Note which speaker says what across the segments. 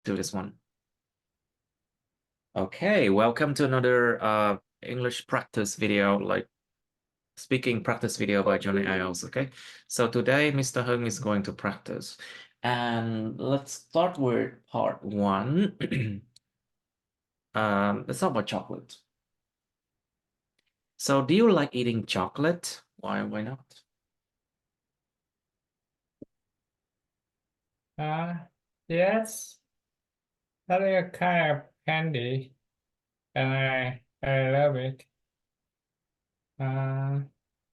Speaker 1: do this one. Okay, welcome to another English practice video, like speaking practice video by Johnny IELTS. Okay, so today Mr. Hung is going to practice, and let's start with part one. Let's talk about chocolate. So, do you like eating chocolate? Why not?
Speaker 2: Yes, that is a kind of candy, and I love it.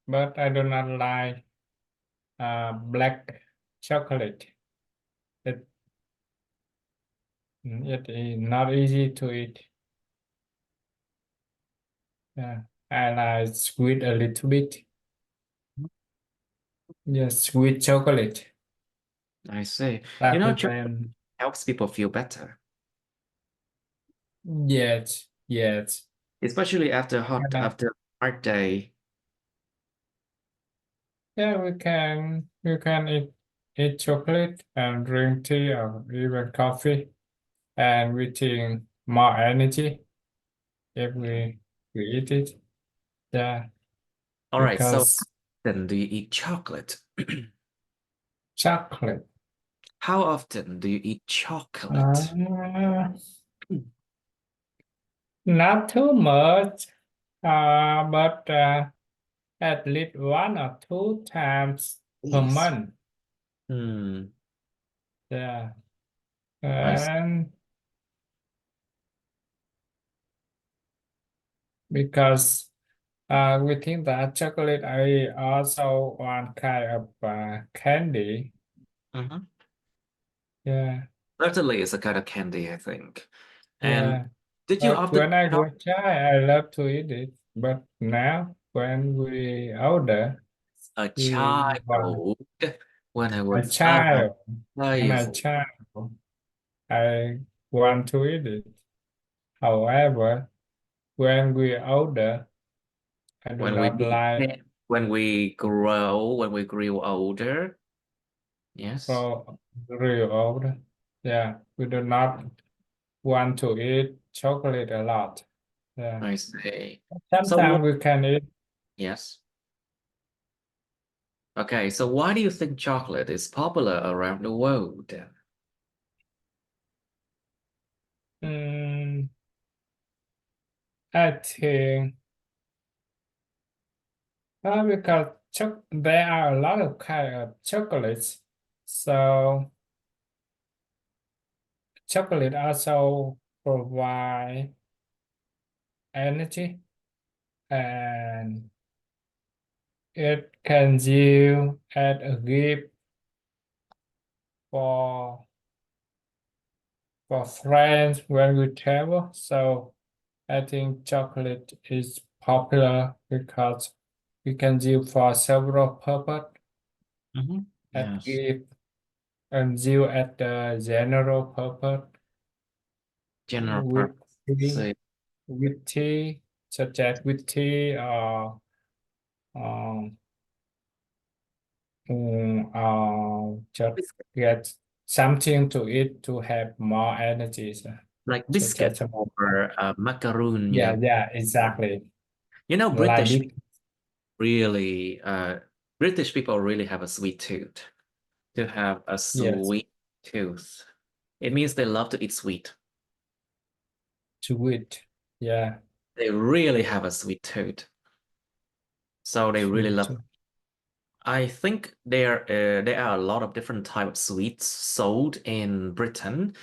Speaker 2: But I do not like black chocolate. It it is not easy to eat. Yeah, I like sweet a little bit. Yes, sweet chocolate.
Speaker 1: I see. You know,
Speaker 2: Rather
Speaker 1: chocolate
Speaker 2: than
Speaker 1: helps people feel better,
Speaker 2: yes.
Speaker 1: especially after
Speaker 2: Uh,
Speaker 1: after a hard day.
Speaker 2: yeah, we can eat chocolate and drink tea or even coffee, and we think more energy if we eat it. Yeah,
Speaker 1: All right, so
Speaker 2: because
Speaker 1: then do you eat chocolate?
Speaker 2: chocolate.
Speaker 1: How often do you eat chocolate?
Speaker 2: Uh, Not too much, but at least 1 or 2 times per
Speaker 1: Please.
Speaker 2: month.
Speaker 1: Hmm,
Speaker 2: Yeah,
Speaker 1: nice.
Speaker 2: and because we think that chocolate is also one kind of candy.
Speaker 1: Mm-hmm.
Speaker 2: Yeah,
Speaker 1: Certainly it's a kind of candy, I think. And
Speaker 2: yeah.
Speaker 1: did you
Speaker 2: But
Speaker 1: often
Speaker 2: when I was a child, I love to eat it. But now, when we older,
Speaker 1: a
Speaker 2: we want
Speaker 1: child when I
Speaker 2: a
Speaker 1: was
Speaker 2: child, and a
Speaker 1: child
Speaker 2: child, I want to eat it. However, when we older, I do
Speaker 1: when we
Speaker 2: not like
Speaker 1: when we grew older? Yes,
Speaker 2: for real old. Yeah, we do not want to eat chocolate a lot. Yeah,
Speaker 1: I see. So
Speaker 2: sometimes we can eat.
Speaker 1: yes. Okay, so why do you think chocolate is popular around the world then?
Speaker 2: Mm, I think because there are a lot of kind of chocolates, so chocolate also provide energy, and it can you as a gift for friends when we travel. So I think chocolate is popular because we can use for several purpose
Speaker 1: Mm-hmm.
Speaker 2: at
Speaker 1: Yes,
Speaker 2: gift and use at the general purpose
Speaker 1: general
Speaker 2: with
Speaker 1: purpose.
Speaker 2: tea,
Speaker 1: So,
Speaker 2: with tea, such as with tea or um, just
Speaker 1: biscuit,
Speaker 2: get something to eat to have more energy,
Speaker 1: like
Speaker 2: such as
Speaker 1: biscuit or macaroon.
Speaker 2: yeah,
Speaker 1: Yeah,
Speaker 2: yeah, exactly.
Speaker 1: you know,
Speaker 2: Like
Speaker 1: British
Speaker 2: it,
Speaker 1: really, British people really have a sweet tooth. To have a
Speaker 2: yes,
Speaker 1: sweet tooth, it means they love to eat sweet.
Speaker 2: to it. Yeah,
Speaker 1: They really have a sweet tooth, so they really
Speaker 2: sweet
Speaker 1: love.
Speaker 2: too.
Speaker 1: I think there are a lot of different type of sweets sold in Britain.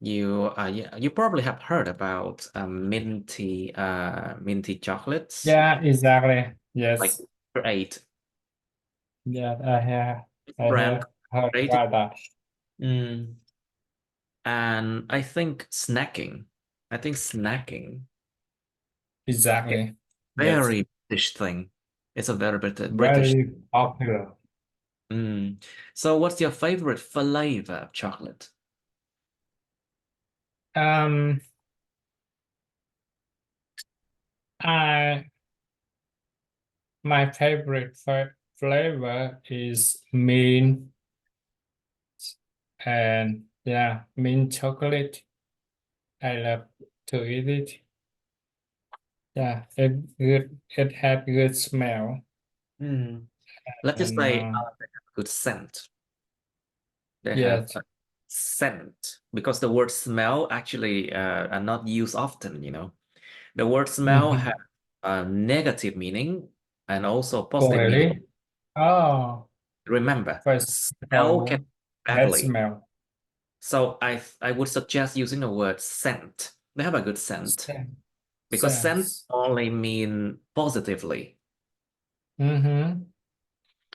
Speaker 1: You probably have heard about minty chocolates
Speaker 2: Yeah, exactly.
Speaker 1: like
Speaker 2: Yes.
Speaker 1: eight
Speaker 2: Yeah, I
Speaker 1: brand
Speaker 2: have heard
Speaker 1: eight.
Speaker 2: about that.
Speaker 1: Mm. And I think snacking. I think snacking is
Speaker 2: Exactly.
Speaker 1: a
Speaker 2: Yes.
Speaker 1: very British thing. It's a very British.
Speaker 2: Very popular.
Speaker 1: Mm. So what's your favorite flavor of chocolate?
Speaker 2: Um, I my favorite flavor is mint, and Yeah, mint chocolate. I love to eat it. Yeah, it had good smell
Speaker 1: Hmm. Let's just
Speaker 2: and
Speaker 1: say they have a good scent. They have
Speaker 2: yes.
Speaker 1: a scent because the word smell actually are not used often, you know. The word smell
Speaker 2: Mm-hmm.
Speaker 1: has a negative meaning and also
Speaker 2: Oh,
Speaker 1: positive meaning.
Speaker 2: really? Oh,
Speaker 1: Remember,
Speaker 2: first
Speaker 1: smell can
Speaker 2: smell, bad
Speaker 1: badly.
Speaker 2: smell.
Speaker 1: So I would suggest using the word scent. They have a good scent
Speaker 2: Sen-
Speaker 1: because scent
Speaker 2: Sense.
Speaker 1: only mean positively.
Speaker 2: Mm-hmm.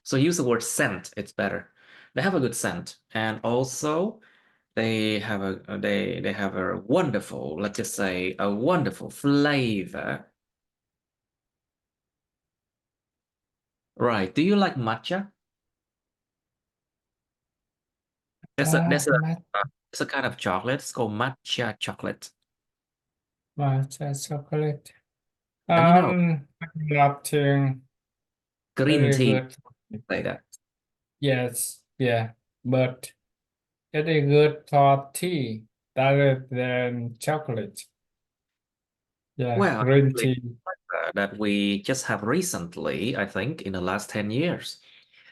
Speaker 1: So use the word scent, it's better. They have a good scent, and also they have a wonderful, let's just say a wonderful flavor. Right. Do you like matcha? There's a there's a
Speaker 2: Matcha
Speaker 1: there's a kind of chocolate. It's called matcha chocolate.
Speaker 2: chocolate.
Speaker 1: And you know,
Speaker 2: Nothing
Speaker 1: green
Speaker 2: very
Speaker 1: tea
Speaker 2: good.
Speaker 1: like that.
Speaker 2: Yes, yeah, but it is good for tea rather than chocolate. Yeah,
Speaker 1: Well,
Speaker 2: green
Speaker 1: actually,
Speaker 2: tea.
Speaker 1: that we just have recently, I think, in the last 10 years.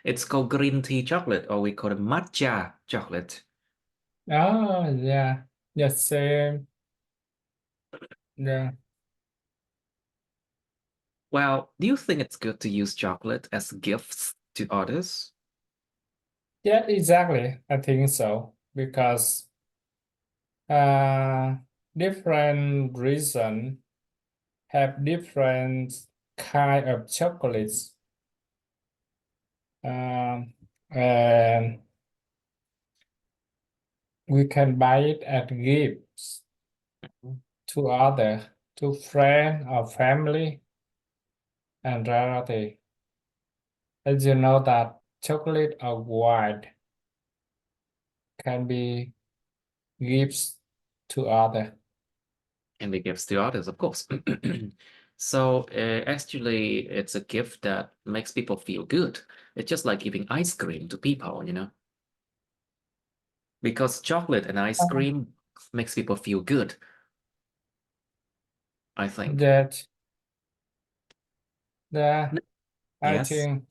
Speaker 1: It's called green tea chocolate, or we call it matcha chocolate.
Speaker 2: Oh, yeah, the same. Yeah,
Speaker 1: Well, do you think it's good to use chocolate as gifts to others?
Speaker 2: yeah, exactly. I think so because uh, different reason have different kind of chocolates. And we can buy it as gifts to other, to friend or family and relative. As you know that chocolate or white can be gifts to other.
Speaker 1: And it gives to others, of course. So actually, it's a gift that makes people feel good. It's just like giving ice cream to people, you know, because chocolate and ice cream makes people feel good, I think.
Speaker 2: That the I
Speaker 1: Yes.
Speaker 2: think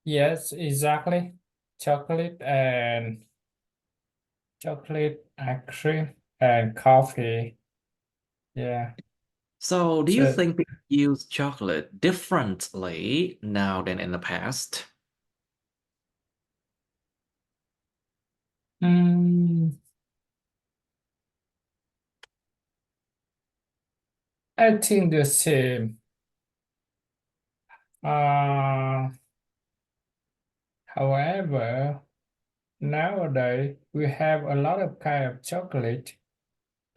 Speaker 2: yes, exactly. Chocolate and chocolate ice cream and coffee. Yeah.
Speaker 1: So do you
Speaker 2: So
Speaker 1: think people use chocolate differently now than in the past?
Speaker 2: mm, I think the same. Uh, However, nowadays we have a lot of kind of chocolate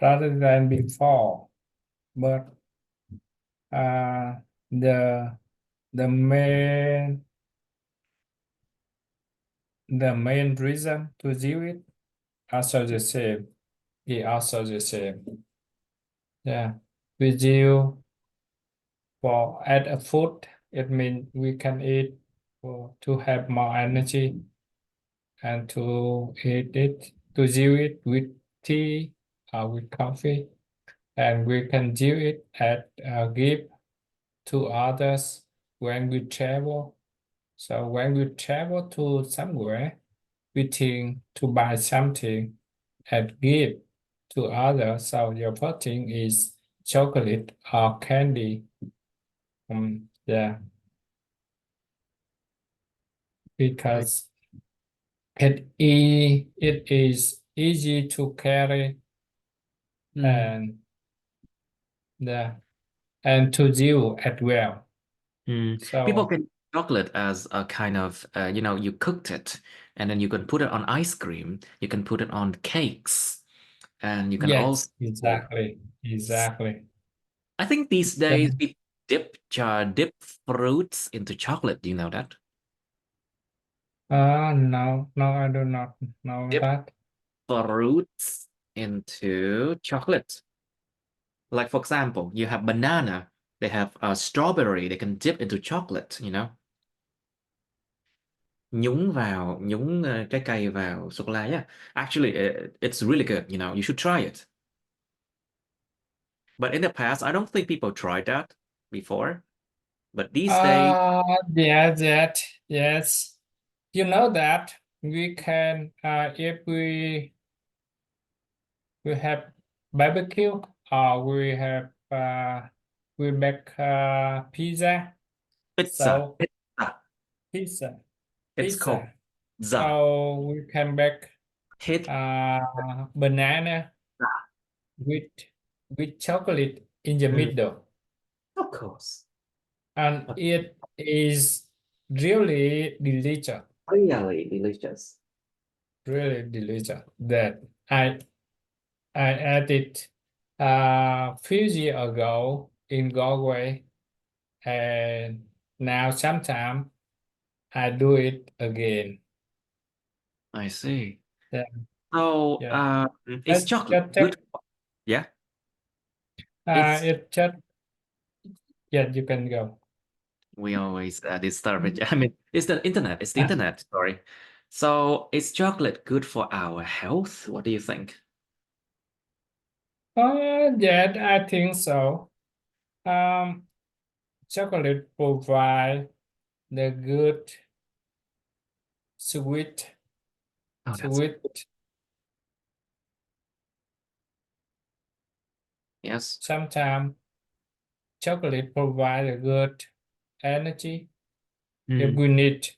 Speaker 2: rather than before. But uh, the the main the main reason to do it also the same. It also the same. Yeah, we do for add a food. It means we can eat for, to have more energy and to eat it to do it with tea or with coffee, and we can do it at give to others when we travel. So when we travel to somewhere, we think to buy something and give to others. So your first thing is chocolate or candy. Yeah, because it is easy to carry
Speaker 1: Mm.
Speaker 2: and yeah, and to do as well.
Speaker 1: Mm. People
Speaker 2: So
Speaker 1: can use chocolate as a kind of, you know, you cooked it and then you can put it on ice cream, you can put it on cakes, and you can
Speaker 2: yes,
Speaker 1: also,
Speaker 2: exactly, exactly.
Speaker 1: I think these
Speaker 2: Yeah.
Speaker 1: days people dip fruits into chocolate. Do you know that?
Speaker 2: No, no, I do not know
Speaker 1: Dip
Speaker 2: that.
Speaker 1: fruits into chocolate. Like for example, you have banana, they have strawberry, they can dip into chocolate, you know? nhúng trái cây vào sô cô la. Yeah, actually, it's really good. You know, you should try it. But in the past, I don't think people tried that before. But these days,
Speaker 2: Yeah, that, yes. You know that we can, if we have barbecue, or we make pizza.
Speaker 1: pizza,
Speaker 2: So
Speaker 1: pizza,
Speaker 2: pizza,
Speaker 1: it's called
Speaker 2: pizza.
Speaker 1: za.
Speaker 2: So we can make
Speaker 1: Pizza,
Speaker 2: banana with chocolate in the
Speaker 1: mm,
Speaker 2: middle,
Speaker 1: of course.
Speaker 2: and it is really delicious,
Speaker 1: Really delicious.
Speaker 2: really delicious. That I ate it few years ago in Galway, and now sometimes I do it again.
Speaker 1: I see.
Speaker 2: Yeah,
Speaker 1: So,
Speaker 2: yeah.
Speaker 1: is chocolate
Speaker 2: Just
Speaker 1: good? Yeah, it's
Speaker 2: it just, yeah. You can go.
Speaker 1: we always disturb it. I mean, it's the internet. It's the internet. Sorry. So, is chocolate good for our health? What do you think?
Speaker 2: Yeah, I think so. Um, Chocolate provide the good sweet,
Speaker 1: Oh, that's good.
Speaker 2: sweet.
Speaker 1: Yes.
Speaker 2: Sometimes chocolate provide a good energy if
Speaker 1: Mm,
Speaker 2: we need,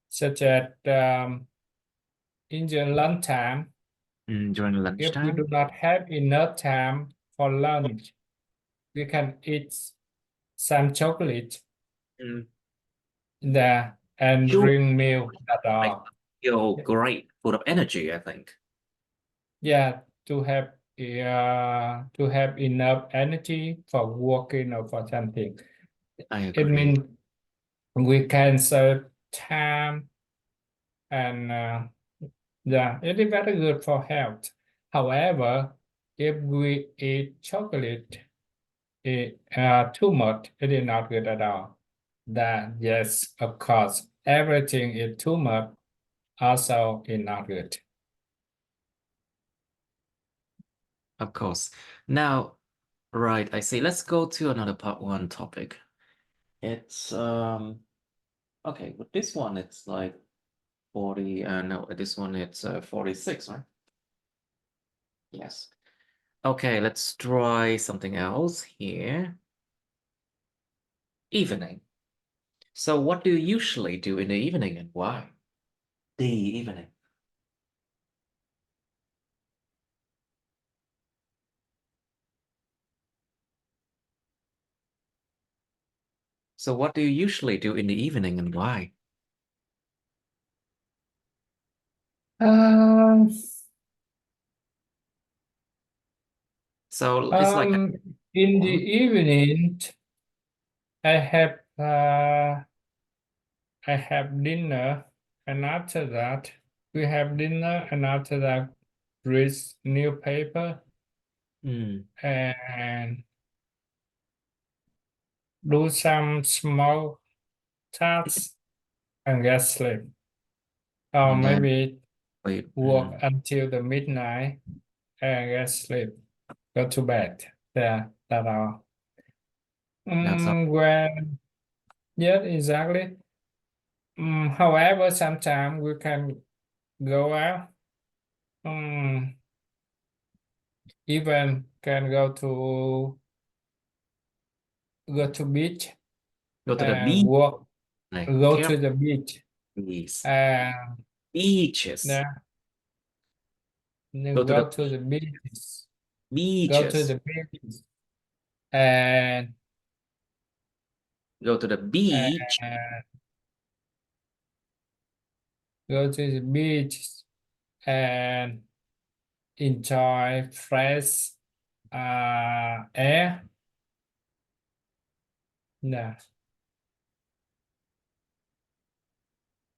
Speaker 2: such as in the lunchtime.
Speaker 1: during
Speaker 2: If we do
Speaker 1: lunchtime.
Speaker 2: not have enough time for lunch, we can eat some chocolate
Speaker 1: Mm,
Speaker 2: there and
Speaker 1: sure.
Speaker 2: drink milk at
Speaker 1: I
Speaker 2: all.
Speaker 1: feel great, full of energy, I think.
Speaker 2: Yeah, to have enough energy for working or for something.
Speaker 1: I
Speaker 2: It
Speaker 1: agree.
Speaker 2: means we can save time, and yeah, it is very good for health. However, if we eat chocolate too much, it is not good at all. That, yes, of course, everything is too much also is not good.
Speaker 1: Of course. Now, right, I see. Let's go to another part one topic. It's okay, with this one it's like 40 no, this one it's 46, right? Yes. Okay, let's try something else here. Evening. So what do you usually do in the evening and why? The evening. So what do you usually do in the evening and why?
Speaker 2: Um,
Speaker 1: So it's like
Speaker 2: um, in the
Speaker 1: one.
Speaker 2: evening, I have uh, I have dinner, and after that, we have dinner, and after that, read newspaper
Speaker 1: Hmm.
Speaker 2: and do some small tasks and get sleep. Or
Speaker 1: And then
Speaker 2: maybe
Speaker 1: wait.
Speaker 2: work until the midnight and get sleep. Go to bed. Yeah, that all.
Speaker 1: That's all.
Speaker 2: When, yeah, exactly. However, sometimes we can go out. Even can go to beach
Speaker 1: Go to the
Speaker 2: and
Speaker 1: beach.
Speaker 2: walk.
Speaker 1: Like,
Speaker 2: Go
Speaker 1: careful,
Speaker 2: to the beach
Speaker 1: please.
Speaker 2: and
Speaker 1: Beaches.
Speaker 2: yeah, then
Speaker 1: Go to the
Speaker 2: go to the beaches. Go to
Speaker 1: beaches.
Speaker 2: the beaches and
Speaker 1: Go to the beach.
Speaker 2: and go to the beach and enjoy fresh air. Yeah,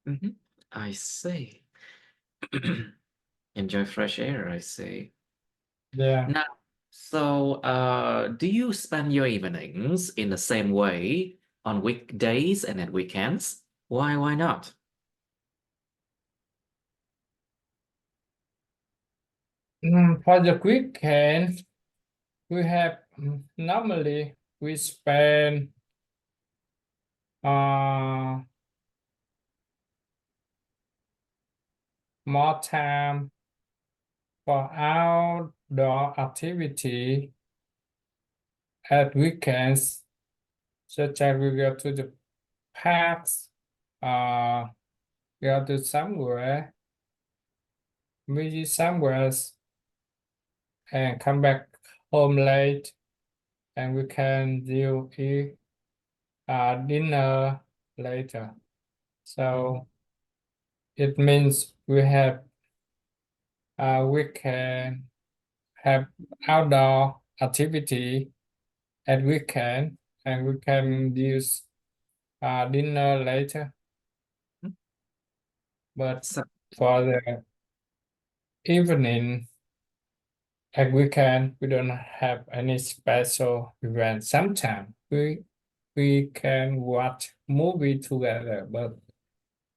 Speaker 1: Mhm. I see. Enjoy fresh air, I see.
Speaker 2: yeah.
Speaker 1: Now, so do you spend your evenings in the same way on weekdays and at weekends? Why not?
Speaker 2: For the weekend, we have normally we spend more time for outdoor activity at weekends, such as we go to the parks, go to somewhere, visit somewhere, and come back home late, and we can do eat dinner later. So it means we can have outdoor activity at weekend, and we can use dinner later. But
Speaker 1: So,
Speaker 2: for the evening at weekend, we don't have any special event. Sometimes we can watch movie together, but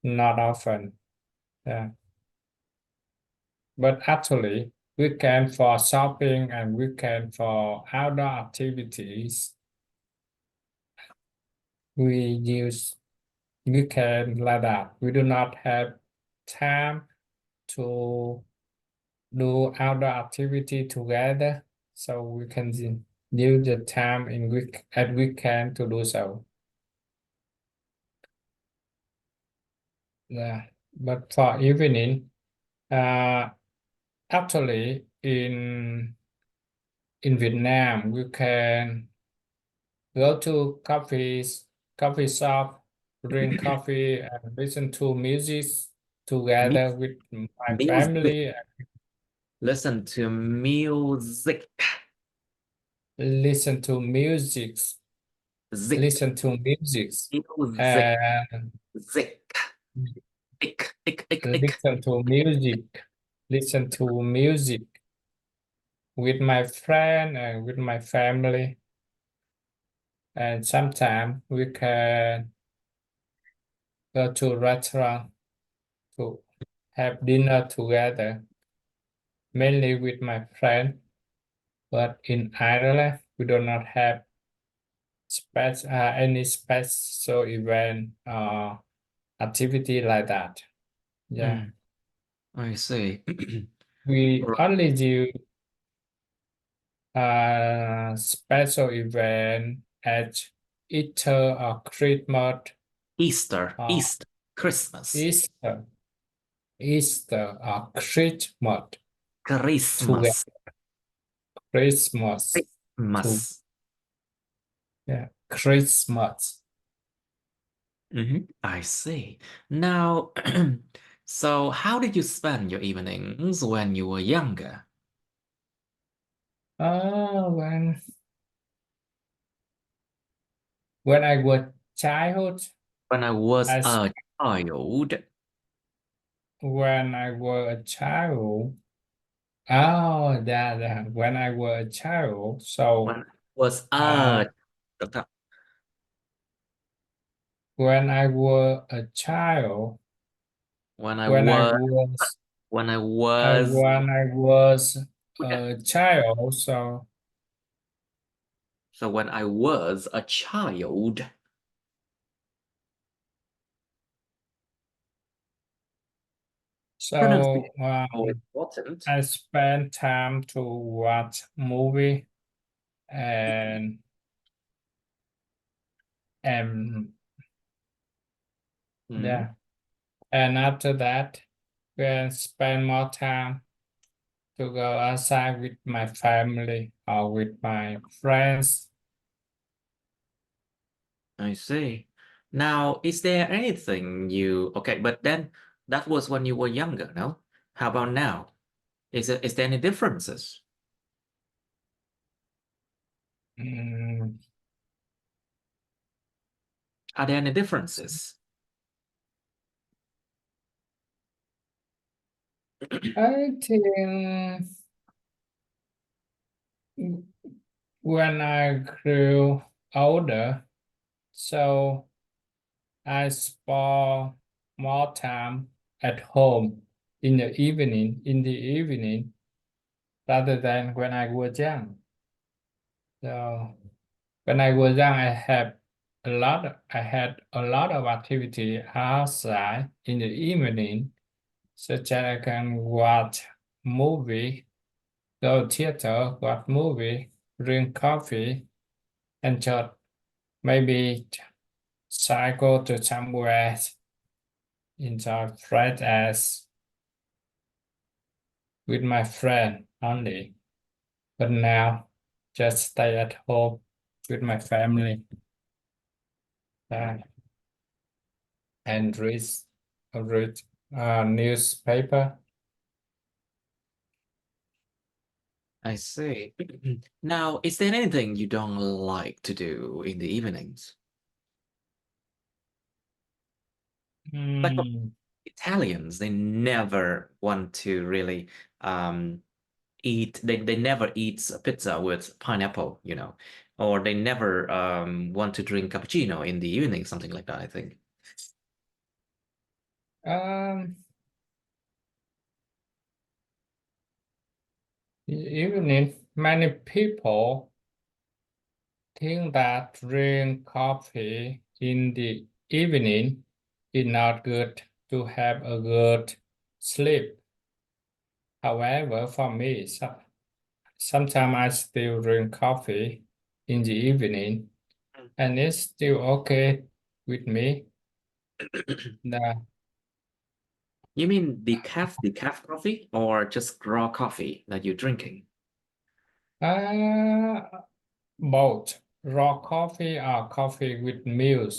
Speaker 2: not often. Yeah. But actually, weekend for shopping and weekend for outdoor activities, we use weekend like that. We do not have time to do outdoor activity together, so we can use the time at weekend to do so. Yeah. But for evening, actually in Vietnam, we can go to coffee shop, drink coffee, and listen to music
Speaker 1: mu-
Speaker 2: together with my
Speaker 1: music.
Speaker 2: family.
Speaker 1: Listen to music.
Speaker 2: Listen to music,
Speaker 1: Zik.
Speaker 2: listen to music,
Speaker 1: Music.
Speaker 2: and
Speaker 1: Zik. Ik.
Speaker 2: listen to music, listen to music with my friend and with my family. And sometimes we can go to a restaurant to have dinner together, mainly with my friend. But in Ireland, we do not have any special event activity like that. Yeah,
Speaker 1: Mm, I see.
Speaker 2: we
Speaker 1: Right.
Speaker 2: only do special event at Easter or Christmas
Speaker 1: Easter.
Speaker 2: or
Speaker 1: Easter. Christmas.
Speaker 2: Easter, Easter or Christmas together.
Speaker 1: Christmas.
Speaker 2: Christmas to
Speaker 1: Christmas.
Speaker 2: yeah, Christmas.
Speaker 1: I see. Now, so how did you spend your evenings when you were younger?
Speaker 2: Oh, when I was childhood,
Speaker 1: When I was
Speaker 2: I
Speaker 1: a child.
Speaker 2: when I was a child. Oh, that when I was a child.
Speaker 1: When
Speaker 2: So,
Speaker 1: I was
Speaker 2: uh,
Speaker 1: a được không?
Speaker 2: when I was a child,
Speaker 1: When I
Speaker 2: when I
Speaker 1: was
Speaker 2: was,
Speaker 1: when I was
Speaker 2: when I was a child.
Speaker 1: so when I was a child.
Speaker 2: So,
Speaker 1: Pronunciation is so important.
Speaker 2: I spent time to watch movie and and
Speaker 1: Mhm.
Speaker 2: yeah, and after that, we spend more time to go outside with my family or with my friends.
Speaker 1: I see. Now, is there anything okay, but then that was when you were younger, no? How about now? Is there any differences?
Speaker 2: Mm,
Speaker 1: Are there any differences?
Speaker 2: I think when I grew older, so I spend more time at home in the evening rather than when I was young. So when I was young, I had a lot of activity outside in the evening, such as I can watch movie, go theater, watch movie, drink coffee, and just maybe cycle to somewhere enjoy fresh as with my friend only. But now, just stay at home with my family uh, and read newspaper.
Speaker 1: I see. Now, is there anything you don't like to do in the evenings? Like for
Speaker 2: Hmm.
Speaker 1: Italians, they never want to really eat, they never eat pizza with pineapple, or they never want to drink cappuccino in the evening, something like that, I think.
Speaker 2: Um, Even if many people think that drink coffee in the evening is not good to have a good sleep. However, for me, sometimes I still drink coffee in the evening, and it's still okay with me. The,
Speaker 1: You mean decaf coffee or just raw coffee that you're drinking?
Speaker 2: uh, Both raw coffee or coffee with
Speaker 1: Mi-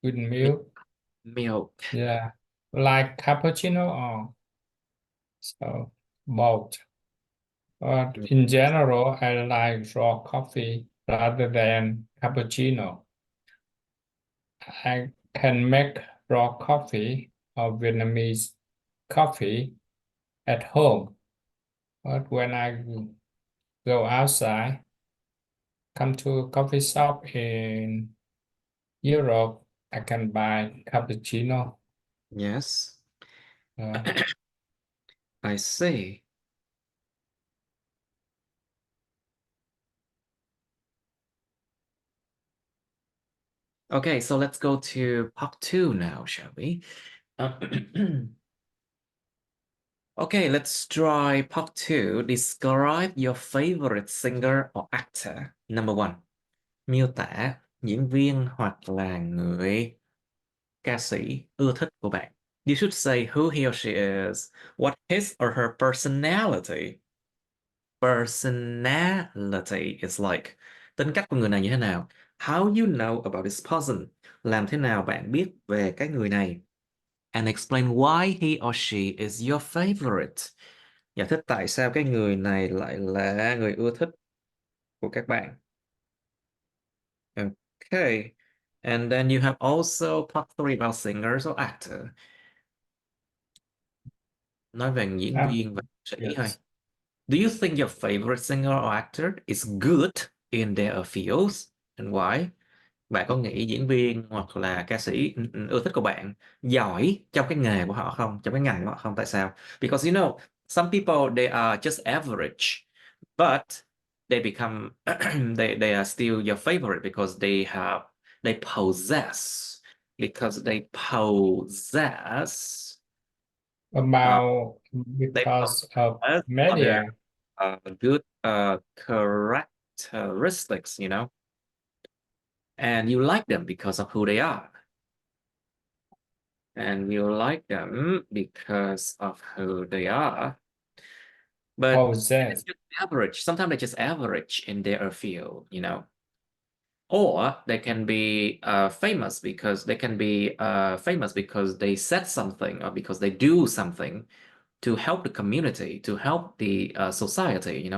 Speaker 2: milk,
Speaker 1: Milk.
Speaker 2: yeah, like cappuccino or so both. But in general, I like raw coffee rather than cappuccino. I can make raw coffee or Vietnamese coffee at home, but when I go outside, come to a coffee shop in Europe, I can buy cappuccino.
Speaker 1: Yes,
Speaker 2: Uh,
Speaker 1: I see. Okay, so let's go to part two now, shall we? Okay, let's try part two. Describe your favorite singer or actor. Number one, miêu tả diễn viên hoặc là người ca sĩ ưa thích của bạn. You should say who he or she is, what his or her personality. Personality is like tính cách của người này như thế nào. How you know about this person. Làm thế nào bạn biết về cái người này. And explain why he or she is your favorite. Giải thích tại sao cái người này lại là người ưa thích của các bạn. Okay. And then you have also part three about singers or actor. Nói về diễn
Speaker 2: ah,
Speaker 1: viên và ca sĩ thôi.
Speaker 2: yes.
Speaker 1: Do you think your favorite singer or actor is good in their fields? And why? Bạn có nghĩ diễn viên hoặc là ca sĩ ưa thích của bạn giỏi trong cái nghề của họ không? Trong cái ngành của họ không? Tại sao? Because you know, some people they are just average, but they become they are still your favorite because they possess uh,
Speaker 2: About
Speaker 1: they
Speaker 2: because of
Speaker 1: possess other
Speaker 2: media,
Speaker 1: good characteristics, and you like them because of who they are. And you like them because of who they are. But
Speaker 2: possess
Speaker 1: it's just average. Sometimes they're just average in their field, Or they can be famous because they said something or because they do something to help the community, to help the society.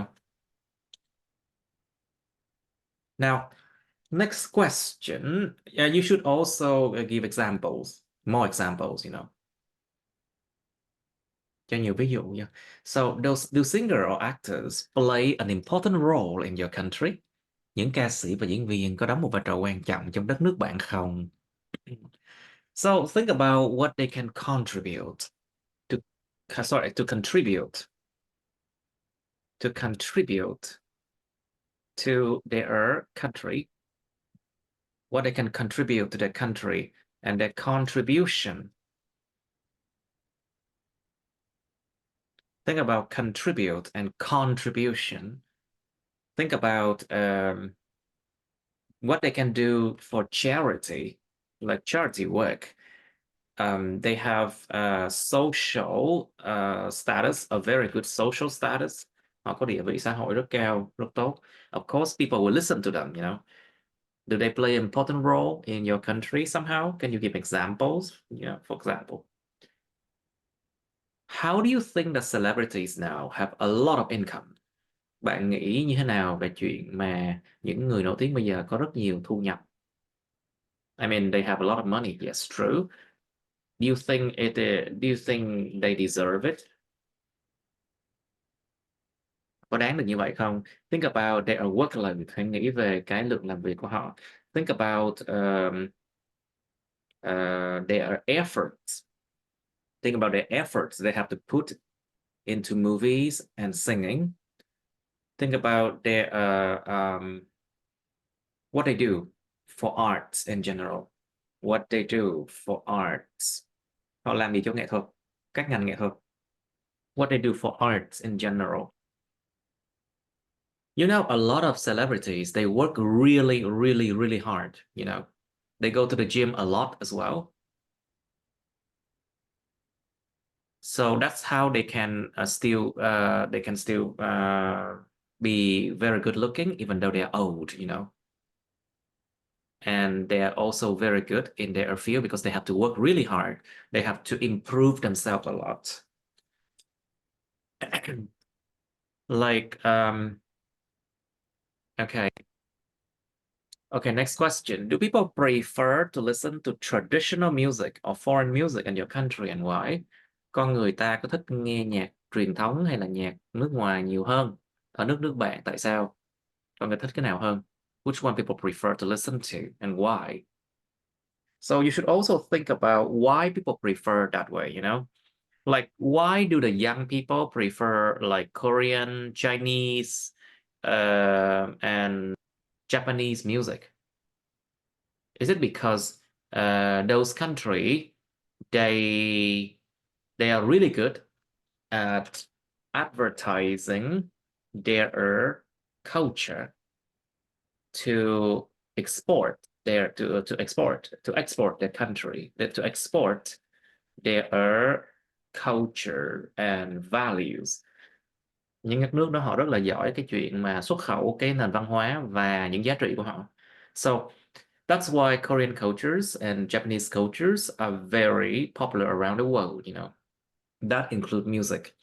Speaker 1: Now, next question. You should also give examples, more examples. Cho nhiều ví dụ nha. So, do singer or actors play an important role in your country? Những ca sĩ và diễn viên có đóng một vai trò quan trọng trong đất nước bạn không? So think about what they can contribute to, to contribute to their country, what they can contribute to their country and their contribution. Think about contribute and contribution. Think about what they can do for charity, like charity work. They have social status, a very good social status. Họ có địa vị xã hội rất cao, rất tốt. Of course, people will listen to them, you know. Do they play an important role in your country somehow? Can you give examples? Yeah, for example. How do you think that celebrities now have a lot of income? Bạn nghĩ như thế nào về chuyện mà những người nổi tiếng bây giờ có rất nhiều thu nhập? I mean, they have a lot of money. Yes, true. Do you think they deserve it? Có đáng được như vậy không? Think about their workload. Hãy nghĩ về cái lượng làm việc của họ. Think about their efforts. Think about the efforts they have to put into movies and singing. Think about their what they do for arts in general. What they do for arts. Họ làm gì cho nghệ thuật? Các ngành nghệ thuật. What they do for arts in general. You know, a lot of celebrities, they work really, really, really hard, you know. They go to the gym a lot as well. So that's how they can still be very good looking, even though they're old, you know. And they're also very good in their field because they have to work really hard. They have to improve themselves a lot. Like, okay. Okay, next question. Do people prefer to listen to traditional music or foreign music in your country and why? Con người ta có thích nghe nhạc truyền thống hay là nhạc nước ngoài nhiều hơn? Ở nước bạn tại sao? Con người thích cái nào hơn? Which one people prefer to listen to and why? So you should also think about why people prefer that way, you know? Like, why do the young people prefer like Korean, Chinese, and Japanese music? Is it because those countries they are really good at advertising their culture to export to export their country, to export their culture and values. Những các nước đó họ rất là giỏi cái chuyện mà xuất khẩu cái nền văn hóa và những giá trị của họ. So that's why Korean cultures and Japanese cultures are very popular around the world, you know. That include music.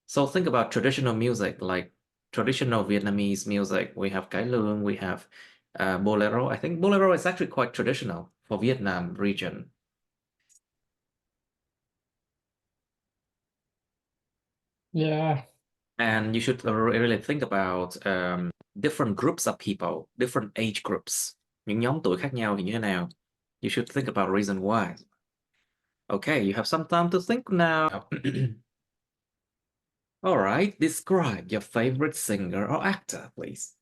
Speaker 1: So think about traditional music, like traditional Vietnamese music. We have cải lương, we have bolero. I think bolero is actually quite traditional for Vietnam region.
Speaker 2: Yeah.
Speaker 1: And you should really think about different groups of people, different age groups. Những nhóm tuổi khác nhau thì như thế nào? You should think about reason why. Okay, you have some time to think now. All right, describe your favorite singer or actor, please.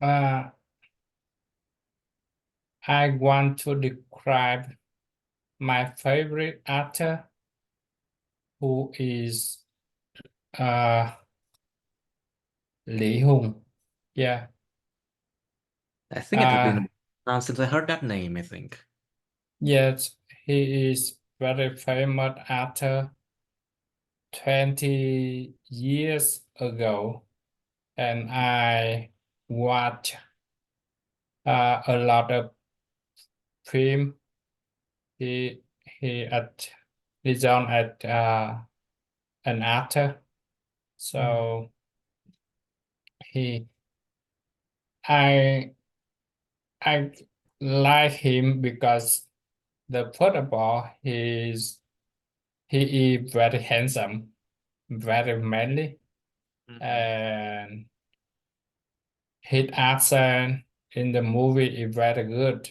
Speaker 2: I want to describe my favorite actor, who is Lee Hùng. Yeah.
Speaker 1: I think it has been since I heard that name, I think.
Speaker 2: Yes, he is very famous actor 20 years ago, and I watched a lot of film. He is on at an actor, so he I like him because first of all he is very handsome, very manly, and his accent in the movie is very good.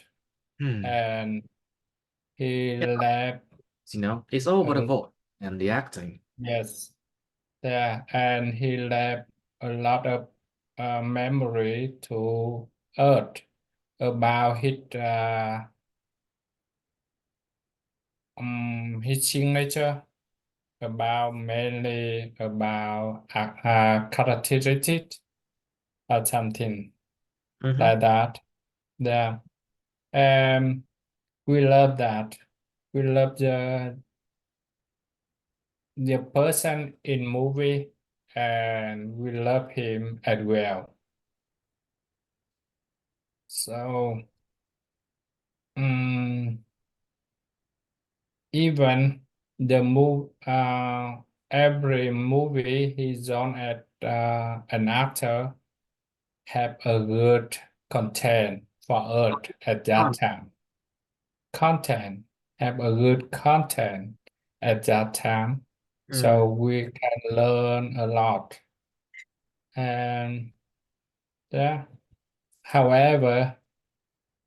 Speaker 2: and he
Speaker 1: Yeah,
Speaker 2: left.
Speaker 1: it's all about the
Speaker 2: uh,
Speaker 1: voice and the acting.
Speaker 2: yes, yeah, and he left a lot of memory to Earth about his signature, about mainly about characteristics or something
Speaker 1: Hmm.
Speaker 2: like that. Yeah, and we love that. We love the person in movie, and we love him as well. So even the every movie he's on at an actor have a good content for Earth at that time. Content have a good content at that time, so
Speaker 1: Mm.
Speaker 2: we can learn a lot. And yeah, however,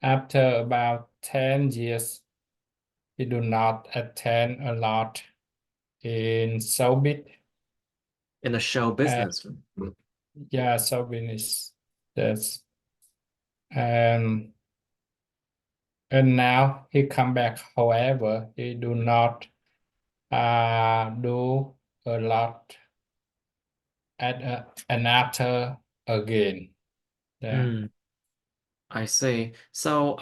Speaker 2: after about 10 years, he do not attend a lot in showbiz.
Speaker 1: In the show
Speaker 2: And
Speaker 1: business.
Speaker 2: yeah, showbiz is that's and and now he come back. However, he do not do a lot at an actor again. Yeah.
Speaker 1: Mm, I see. So,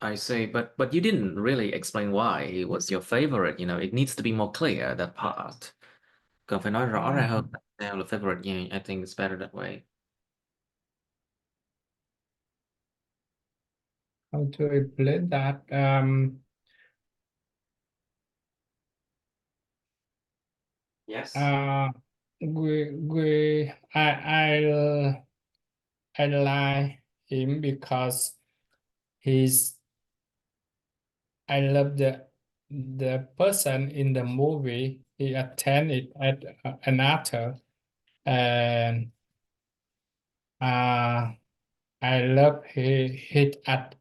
Speaker 1: I see, but you didn't really explain why it was your favorite. It needs to be more clear, that part. Cần phải nói rõ ra hơn. Nào là favorite nha. I think it's better that way.
Speaker 2: How to explain that?
Speaker 1: Yes.
Speaker 2: Uh, we I like him because he's I love the person in the movie. He attended at an actor, and I love his at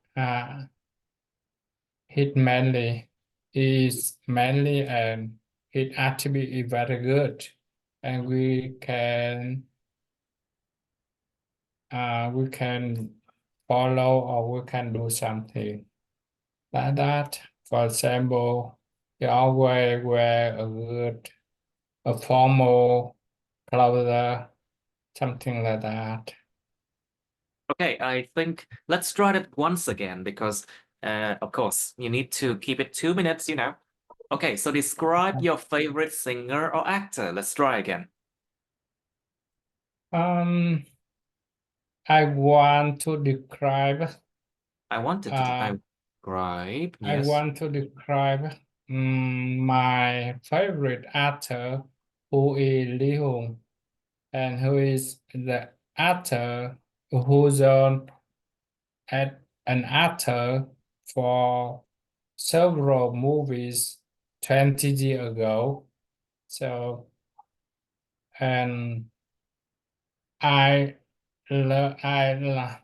Speaker 2: his manly. He's manly and his attribute is very good, and we can follow or we can do something like that. For example, he always wear a formal clothes, something like that.
Speaker 1: Okay, I think let's try it once again because, of course, you need to keep it 2 minutes. Okay, so describe your favorite singer or actor. Let's try again.
Speaker 2: Um, I want to describe.
Speaker 1: I wanted to
Speaker 2: Uh,
Speaker 1: describe,
Speaker 2: I
Speaker 1: yes.
Speaker 2: want to describe my favorite actor, who is Lee Hung, and who is the actor who's on at an actor for several movies 20 years ago. So, and I, lo- I, lo-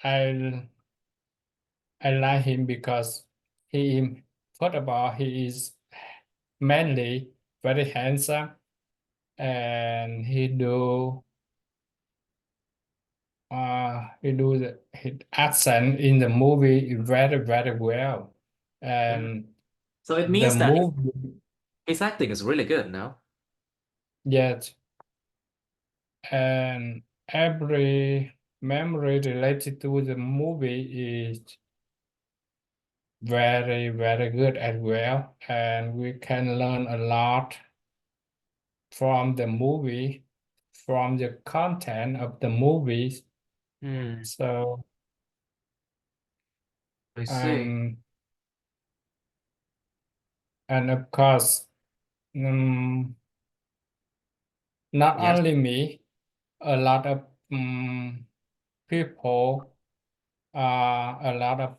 Speaker 2: I, I like him because first of all, he is manly, very handsome, and he do the his accent in the movie very very well,
Speaker 1: Mm.
Speaker 2: and
Speaker 1: So it
Speaker 2: the
Speaker 1: means that
Speaker 2: movie,
Speaker 1: his acting is really good, no?
Speaker 2: yes, and every memory related to the movie is very very good as well, and we can learn a lot from the movie, from the content of the movies.
Speaker 1: Hmm,
Speaker 2: So
Speaker 1: I see.
Speaker 2: um and of course, um, not
Speaker 1: Yes.
Speaker 2: only me, a lot of people, a lot of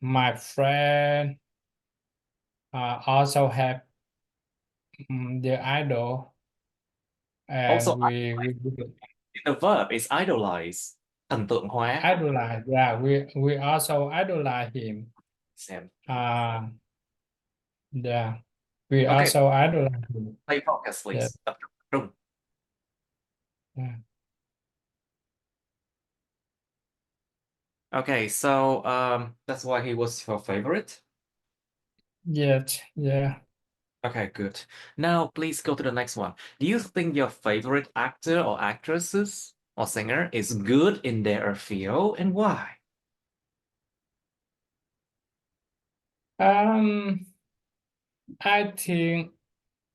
Speaker 2: my friend also have their idol,
Speaker 1: Also,
Speaker 2: and we
Speaker 1: the verb is idolize. thần tượng hóa.
Speaker 2: Idolize. Yeah, we also idolize him.
Speaker 1: Xem.
Speaker 2: Yeah, we
Speaker 1: Okay,
Speaker 2: also idolize him.
Speaker 1: play focus
Speaker 2: Yeah.
Speaker 1: please. Tập trung.
Speaker 2: Yeah.
Speaker 1: Okay, so that's why he was your favorite.
Speaker 2: Yes. Yeah.
Speaker 1: Okay, good. Now please go to the next one. Do you think your favorite actor or actresses or singer is good in their field, and why?
Speaker 2: I think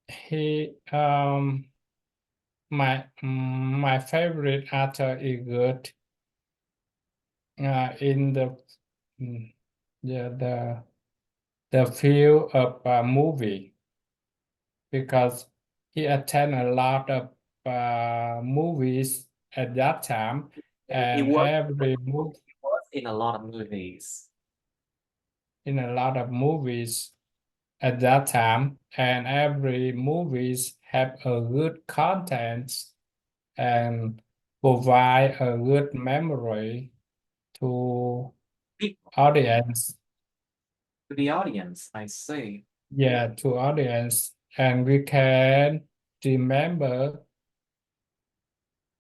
Speaker 2: he my favorite actor is good in mm, yeah the field of movie, because he attend a lot of movies at that time,
Speaker 1: He
Speaker 2: and
Speaker 1: was,
Speaker 2: every movie
Speaker 1: he was in a lot of movies.
Speaker 2: in a lot of movies at that time, and every movies have a good content and provide a good memory to
Speaker 1: People,
Speaker 2: audience.
Speaker 1: to the audience, I see.
Speaker 2: Yeah, to audience, and we can remember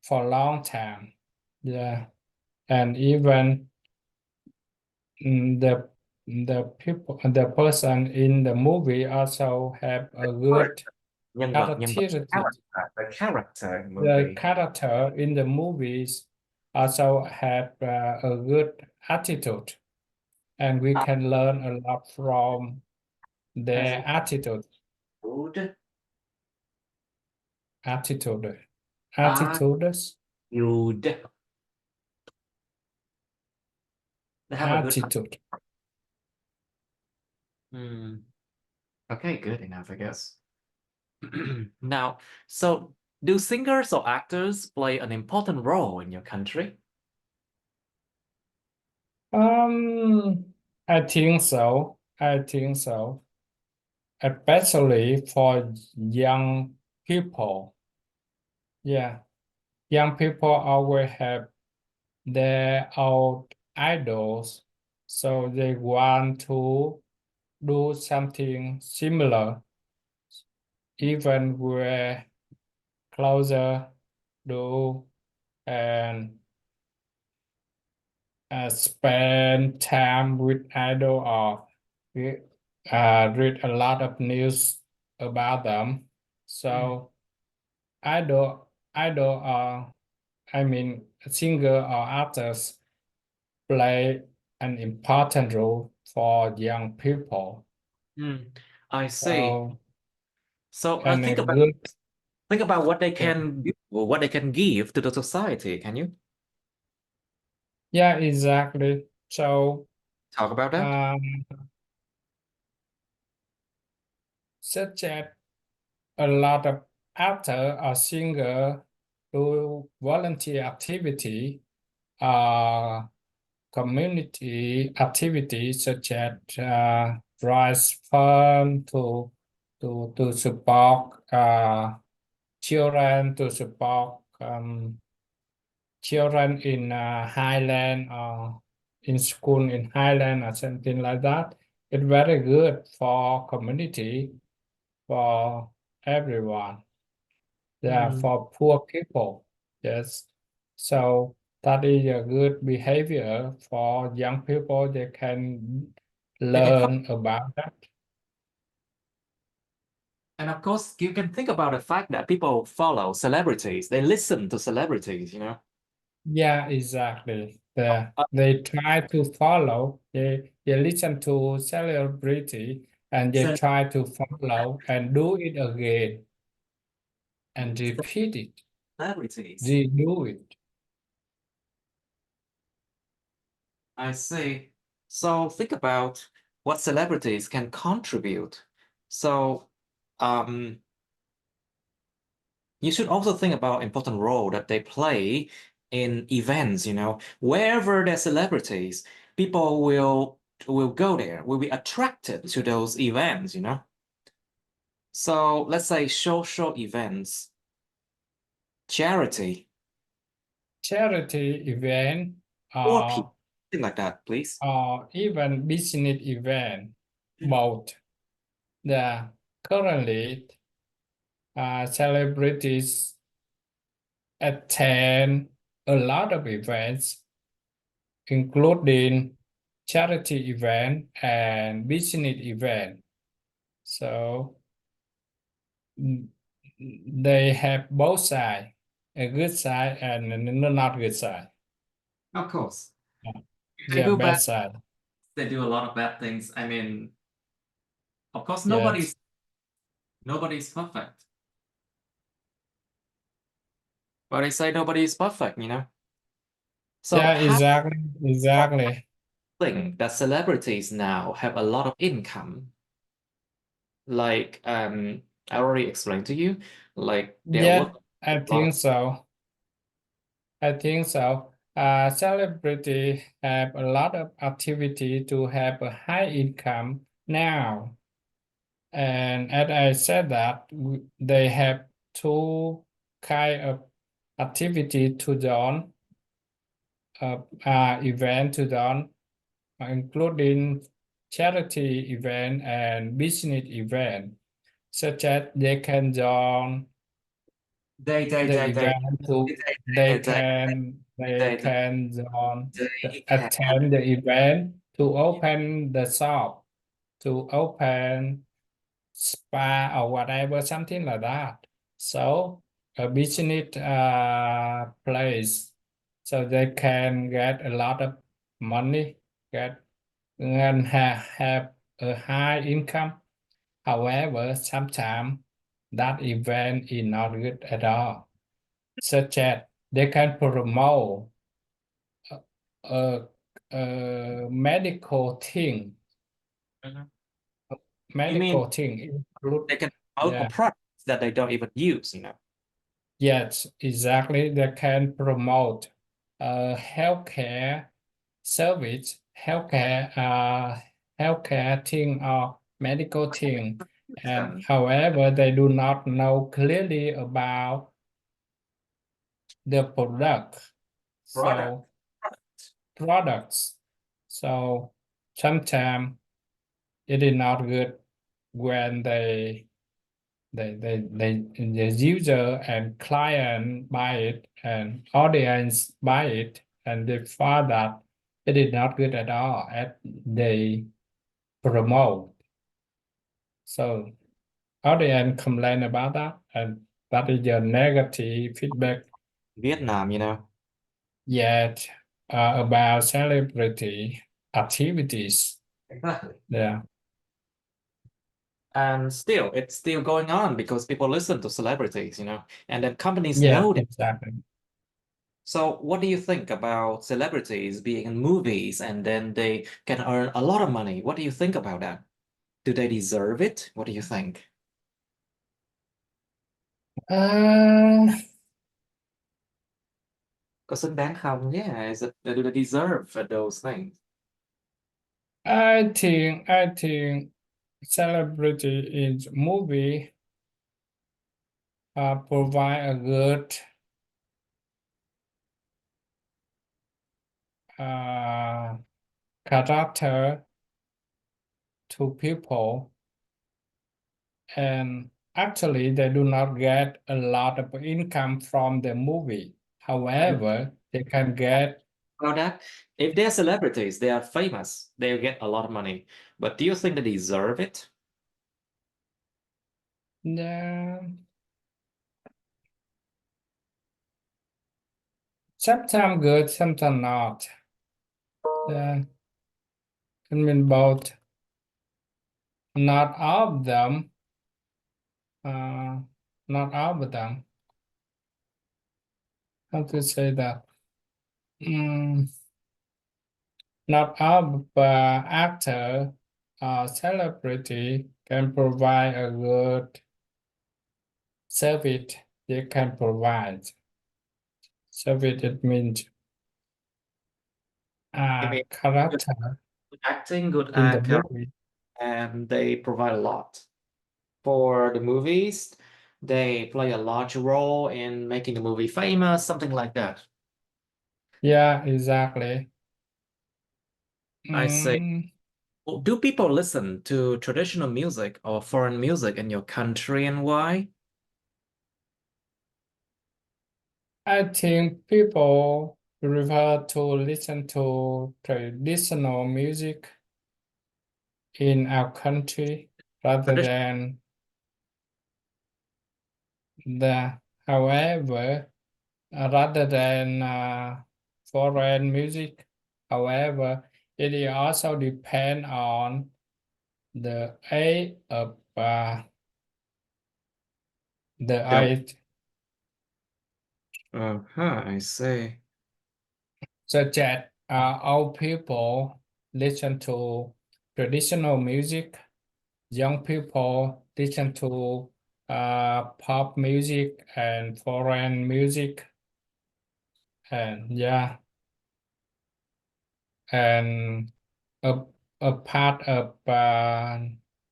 Speaker 2: for a long time. Yeah, and even the person in the movie also have a good
Speaker 1: Nhân vật,
Speaker 2: characteristic.
Speaker 1: the character in the
Speaker 2: The
Speaker 1: movie.
Speaker 2: character in the movies also have a good attitude, and we
Speaker 1: Uh,
Speaker 2: can learn a lot from
Speaker 1: as
Speaker 2: their attitude.
Speaker 1: good,
Speaker 2: Attitude.
Speaker 1: uh,
Speaker 2: Attitudes.
Speaker 1: good. They have a good.
Speaker 2: Attitude.
Speaker 1: Hmm. Okay, good enough, I guess. Now, so do singers or actors play an important role in your country?
Speaker 2: Um, I think so. I think so. Especially for young people. Yeah. Young people always have their own idols, so they want to do something similar, even we're closer, do and spend time with idol, or read a lot of news about them.
Speaker 1: Mm.
Speaker 2: So idol I mean singer or artists play an important role for young people.
Speaker 1: Mm. I see.
Speaker 2: So
Speaker 1: So
Speaker 2: and a good
Speaker 1: think about what they
Speaker 2: yeah,
Speaker 1: can do, or what they can give to the society. Can you
Speaker 2: yeah, exactly. So
Speaker 1: talk about that?
Speaker 2: um such as a lot of actor or singer do volunteer activity, uh community activities such as raise fund to support children, to support children in Highland, or in school in Highland or something like that. It's very good for community, for everyone. Yeah,
Speaker 1: Mm.
Speaker 2: for poor people. Yes. So that is a good behavior for young people. They can
Speaker 1: They can find,
Speaker 2: learn about that.
Speaker 1: and of course, you can think about the fact that people follow celebrities. They listen to celebrities, you know.
Speaker 2: Yeah, exactly.
Speaker 1: Uh,
Speaker 2: They try to follow, they listen to celebrity, and they try to follow and do it again and repeat it,
Speaker 1: celebrities.
Speaker 2: redo it.
Speaker 1: I see. So think about what celebrities can contribute. So, um, you should also think about important role that they play in events, you know. Wherever there's celebrities, people will go there, will be attracted to those events, you know. So let's say social events, charity,
Speaker 2: charity event,
Speaker 1: Poor people,
Speaker 2: or
Speaker 1: something like that, please.
Speaker 2: even business event, both. The currently celebrities attend a lot of events, including charity event and business event. So they have both sides, a good side and a not good side.
Speaker 1: Of course. They
Speaker 2: Yeah,
Speaker 1: do
Speaker 2: bad
Speaker 1: bad,
Speaker 2: side.
Speaker 1: they do a lot of bad things. I mean, of course,
Speaker 2: Yes.
Speaker 1: nobody's perfect. But I say nobody's perfect, you know? So
Speaker 2: Yeah,
Speaker 1: how
Speaker 2: exactly.
Speaker 1: think that celebrities now have a lot of income? Like I already explained to you, like they're
Speaker 2: Yeah,
Speaker 1: working
Speaker 2: I
Speaker 1: a lot of
Speaker 2: think so. I think so. Celebrity have a lot of activity to have a high income now. And as I said that they have two kind of activity to done, event to done, including charity event and business event, such as they can join the
Speaker 1: they
Speaker 2: event to
Speaker 1: they they
Speaker 2: they
Speaker 1: they
Speaker 2: can
Speaker 1: they can
Speaker 2: attend the event to open the shop, to open spa or whatever, something like that. So a business place, so they can get a lot of money, get and have a high income. However, sometimes that event is not good at all, such as they can promote a, a medical thing,
Speaker 1: Mhm. You mean
Speaker 2: medical thing include,
Speaker 1: they can promote a
Speaker 2: yeah.
Speaker 1: product that they don't even use, you know?
Speaker 2: Yes, exactly. They can promote healthcare service, healthcare thing or medical thing. And
Speaker 1: Understand.
Speaker 2: however, they do not know clearly about the product.
Speaker 1: Product.
Speaker 2: So products. So sometimes it is not good when the user and client buy it and audience buy it and they find that it is not good at all as they promote. So audience complain about that, and that is a negative feedback
Speaker 1: Vietnam, you know?
Speaker 2: yet about celebrity activities.
Speaker 1: Exactly.
Speaker 2: Yeah.
Speaker 1: And still, it's still going on because people listen to celebrities, you know, and then companies
Speaker 2: Yeah,
Speaker 1: know that.
Speaker 2: exactly.
Speaker 1: So, what do you think about celebrities being in movies and then they can earn a lot of money? What do you think about that? Do they deserve it? What do you think?
Speaker 2: Uh,
Speaker 1: Có xứng đáng không? Yeah, do they deserve those things?
Speaker 2: I think celebrity in movie provide a good uh, character to people, and actually they do not get a lot of income from the movie. However, they can get
Speaker 1: About that, if they're celebrities, they are famous, they'll get a lot of money. But do you think they deserve it?
Speaker 2: sometimes good, sometimes not. Yeah, I mean both. Not all of them. Uh, not all of them. How to say that? Mm, not all actor or celebrity can provide a good service. They can provide service. It means
Speaker 1: I mean, good
Speaker 2: character
Speaker 1: acting, good
Speaker 2: in the
Speaker 1: character,
Speaker 2: movie.
Speaker 1: and they provide a lot. For the movies, they play a large role in making the movie famous, something like that.
Speaker 2: Yeah, exactly.
Speaker 1: I say,
Speaker 2: Mm,
Speaker 1: well, do people listen to traditional music or foreign music in your country, and why?
Speaker 2: I think people prefer to listen to traditional music in our country rather
Speaker 1: Tradition,
Speaker 2: than the, however, rather than foreign music. However, it also depends on the age of the
Speaker 1: yeah.
Speaker 2: age,
Speaker 1: I see.
Speaker 2: such as old people listen to traditional music, young people listen to pop music and foreign music, and yeah, and a, a part of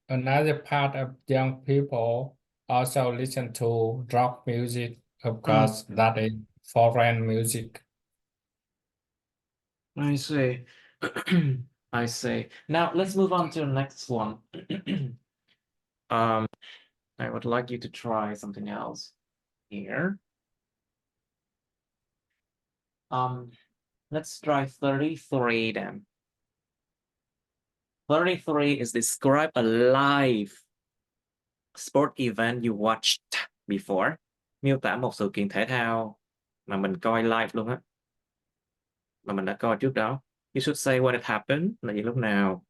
Speaker 2: another part of young people also listen to rock music. Of
Speaker 1: Mm,
Speaker 2: course, that is foreign music.
Speaker 1: I see. I see. Now let's move on to the next one. Um, I would like you to try something else here. Um, let's try 33 then. 33 is describe a live sport event you watched before. Miêu tả một sự kiện thể thao mà mình coi live luôn á, mà mình đã coi trước đó. You should say when it happened là gì lúc nào.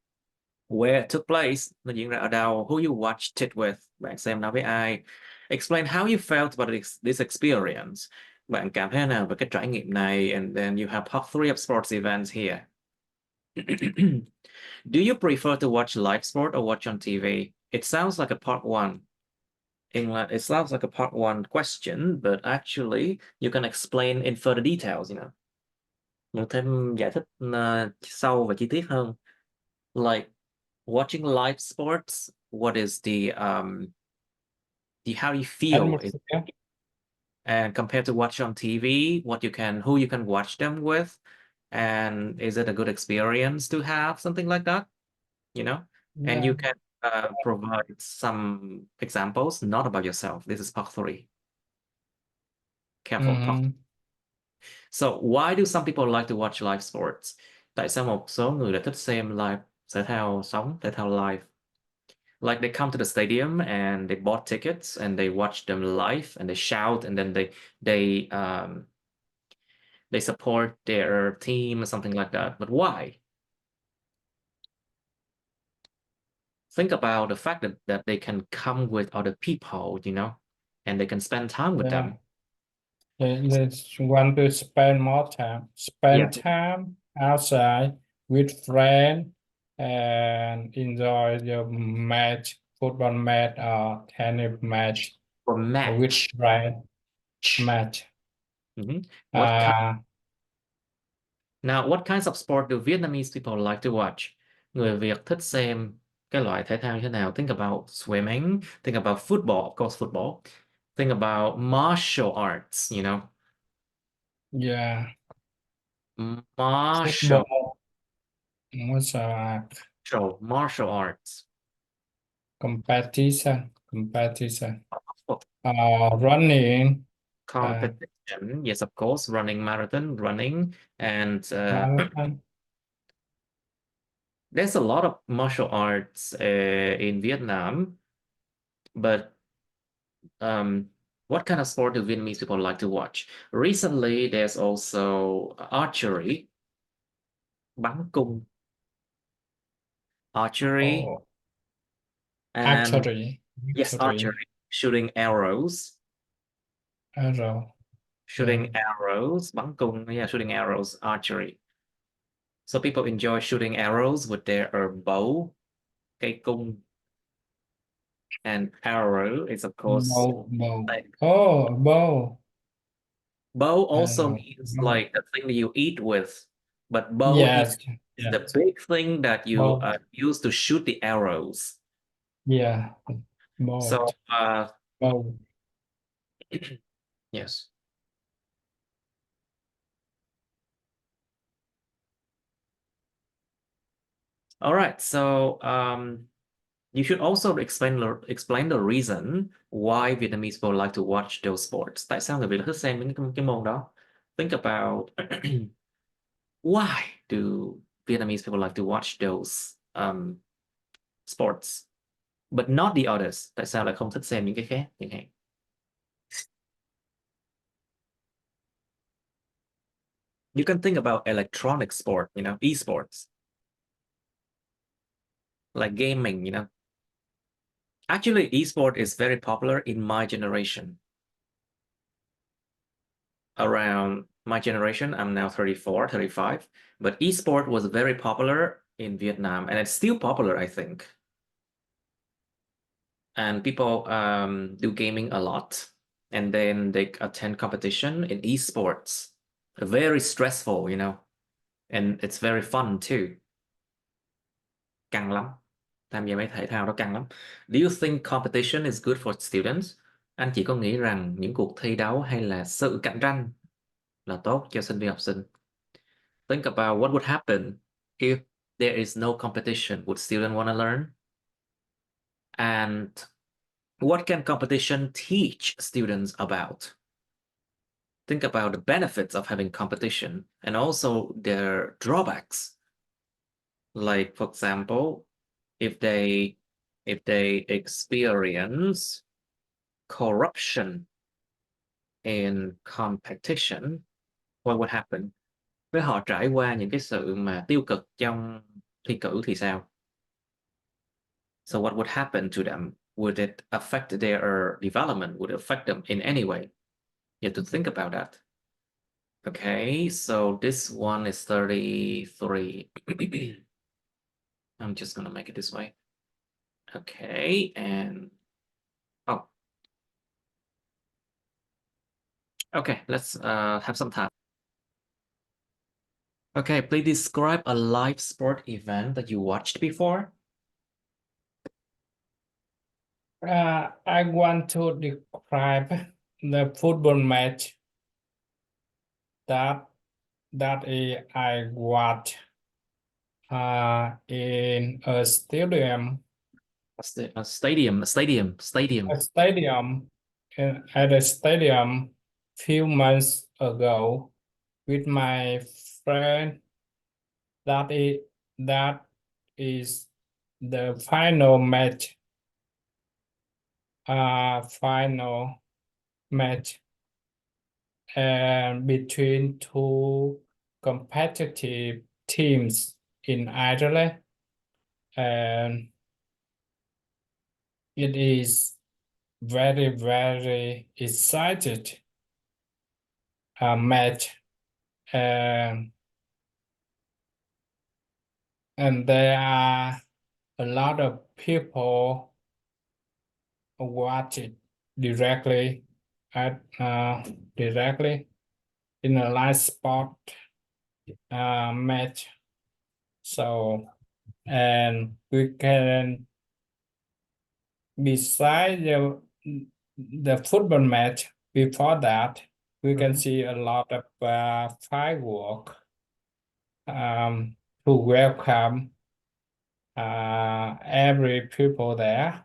Speaker 1: Where it took place nó diễn ra ở đâu. Who you watched it with, bạn xem nó với ai. Explain how you felt about this experience, bạn cảm thấy thế nào về cái trải nghiệm này. And then you have part 3 of sports events here. Do you prefer to watch live sport or watch on TV? It sounds like a part 1. England, it sounds like a part 1 question, but actually you can explain in further details, Mình thêm giải thích sâu và chi tiết hơn. Like watching live sports, what is the how you feel is,
Speaker 2: Atmosphere.
Speaker 1: and compared to watch on TV, who you can watch them with, and is it a good experience to have something like that, And
Speaker 2: Yeah.
Speaker 1: you can provide some examples, not about yourself. This is part 3. Careful, part.
Speaker 2: Mhm.
Speaker 1: So why do some people like to watch live sports? Tại sao một số người lại thích xem live thể thao sống, thể thao live? Like they come to the stadium and they bought tickets and they watch them live and they shout and then they support their team or something like that. But why? Think about the fact that they can come with other people, and they can spend time with
Speaker 2: Yeah.
Speaker 1: them.
Speaker 2: They just want to spend more time,
Speaker 1: Yeah,
Speaker 2: spend time outside with friends and enjoy the match, football match or tennis match
Speaker 1: for
Speaker 2: with
Speaker 1: match.
Speaker 2: friends match.
Speaker 1: Mhm.
Speaker 2: Uh,
Speaker 1: What kinds of sport do Vietnamese people like to watch? Người Việt thích xem cái loại thể thao như thế nào? Think about swimming, think about football, of course, football. Think about martial arts.
Speaker 2: yeah,
Speaker 1: Martial,
Speaker 2: football was
Speaker 1: martial arts.
Speaker 2: competition.
Speaker 1: Oh,
Speaker 2: Running, uh,
Speaker 1: competition, yes, of course, running, marathon, running, and
Speaker 2: marathon.
Speaker 1: there's a lot of martial arts in Vietnam, but what kind of sport do Vietnamese people like to watch? Recently, there's also archery, bắn cung, archery,
Speaker 2: Oh,
Speaker 1: and
Speaker 2: archery,
Speaker 1: yes, archery, shooting arrows,
Speaker 2: arrow. Yeah.
Speaker 1: bắn cung, yeah, shooting arrows, archery. So people enjoy shooting arrows with their bow, cây cung, and arrow is of course
Speaker 2: Bow.
Speaker 1: like
Speaker 2: Oh, bow.
Speaker 1: bow also
Speaker 2: Arrow.
Speaker 1: means
Speaker 2: Bow.
Speaker 1: like the thing that you eat with, but bow here
Speaker 2: Yes.
Speaker 1: is the
Speaker 2: Yes.
Speaker 1: big thing that you
Speaker 2: Bow.
Speaker 1: use to shoot the arrows.
Speaker 2: Yeah.
Speaker 1: So
Speaker 2: Bow. Bow.
Speaker 1: yes. All right, so you should also explain the reason why Vietnamese people like to watch those sports. Tại sao người Việt thích xem những cái môn đó? Think about why do Vietnamese people like to watch those sports, but not the others? Tại sao lại không thích xem những cái khác chẳng hạn? You can think about electronic sport, esports, like gaming, Actually, esport is very popular in my generation. Around my generation, I'm now 34, 35, but esport was very popular in Vietnam, and it's still popular, I think. And people do gaming a lot, and then they attend competition in esports. Very stressful, and it's very fun too. Căng lắm. Tham gia mấy thể thao đó căng lắm. Do you think competition is good for students? Anh chỉ có nghĩ rằng những cuộc thi đấu hay là sự cạnh tranh là tốt cho sinh viên học sinh. Think about what would happen if there is no competition. Would students want to learn? And what can competition teach students about? Think about the benefits of having competition and also their drawbacks. Like, for example, if they experience corruption in competition, what would happen? Với họ trải qua những cái sự mà tiêu cực trong thi cử thì sao? So what would happen to them? Would it affect their development? Would it affect them in any way? You have to think about that. Okay, so this one is 33. I'm just gonna make it this way. Okay, and oh, okay, let's have some time. Okay, please describe a live sport event that you watched before.
Speaker 2: I want to describe the football match that I watched in a stadium.
Speaker 1: A stadium.
Speaker 2: At a stadium few months ago with my friend. That is the final match. Final match and between two competitive teams in Ireland, and it is very, very excited match, and there are a lot of people watch it directly in a live sport match. So, and we can, beside the football match, before that we can see a lot of firework to welcome every people there.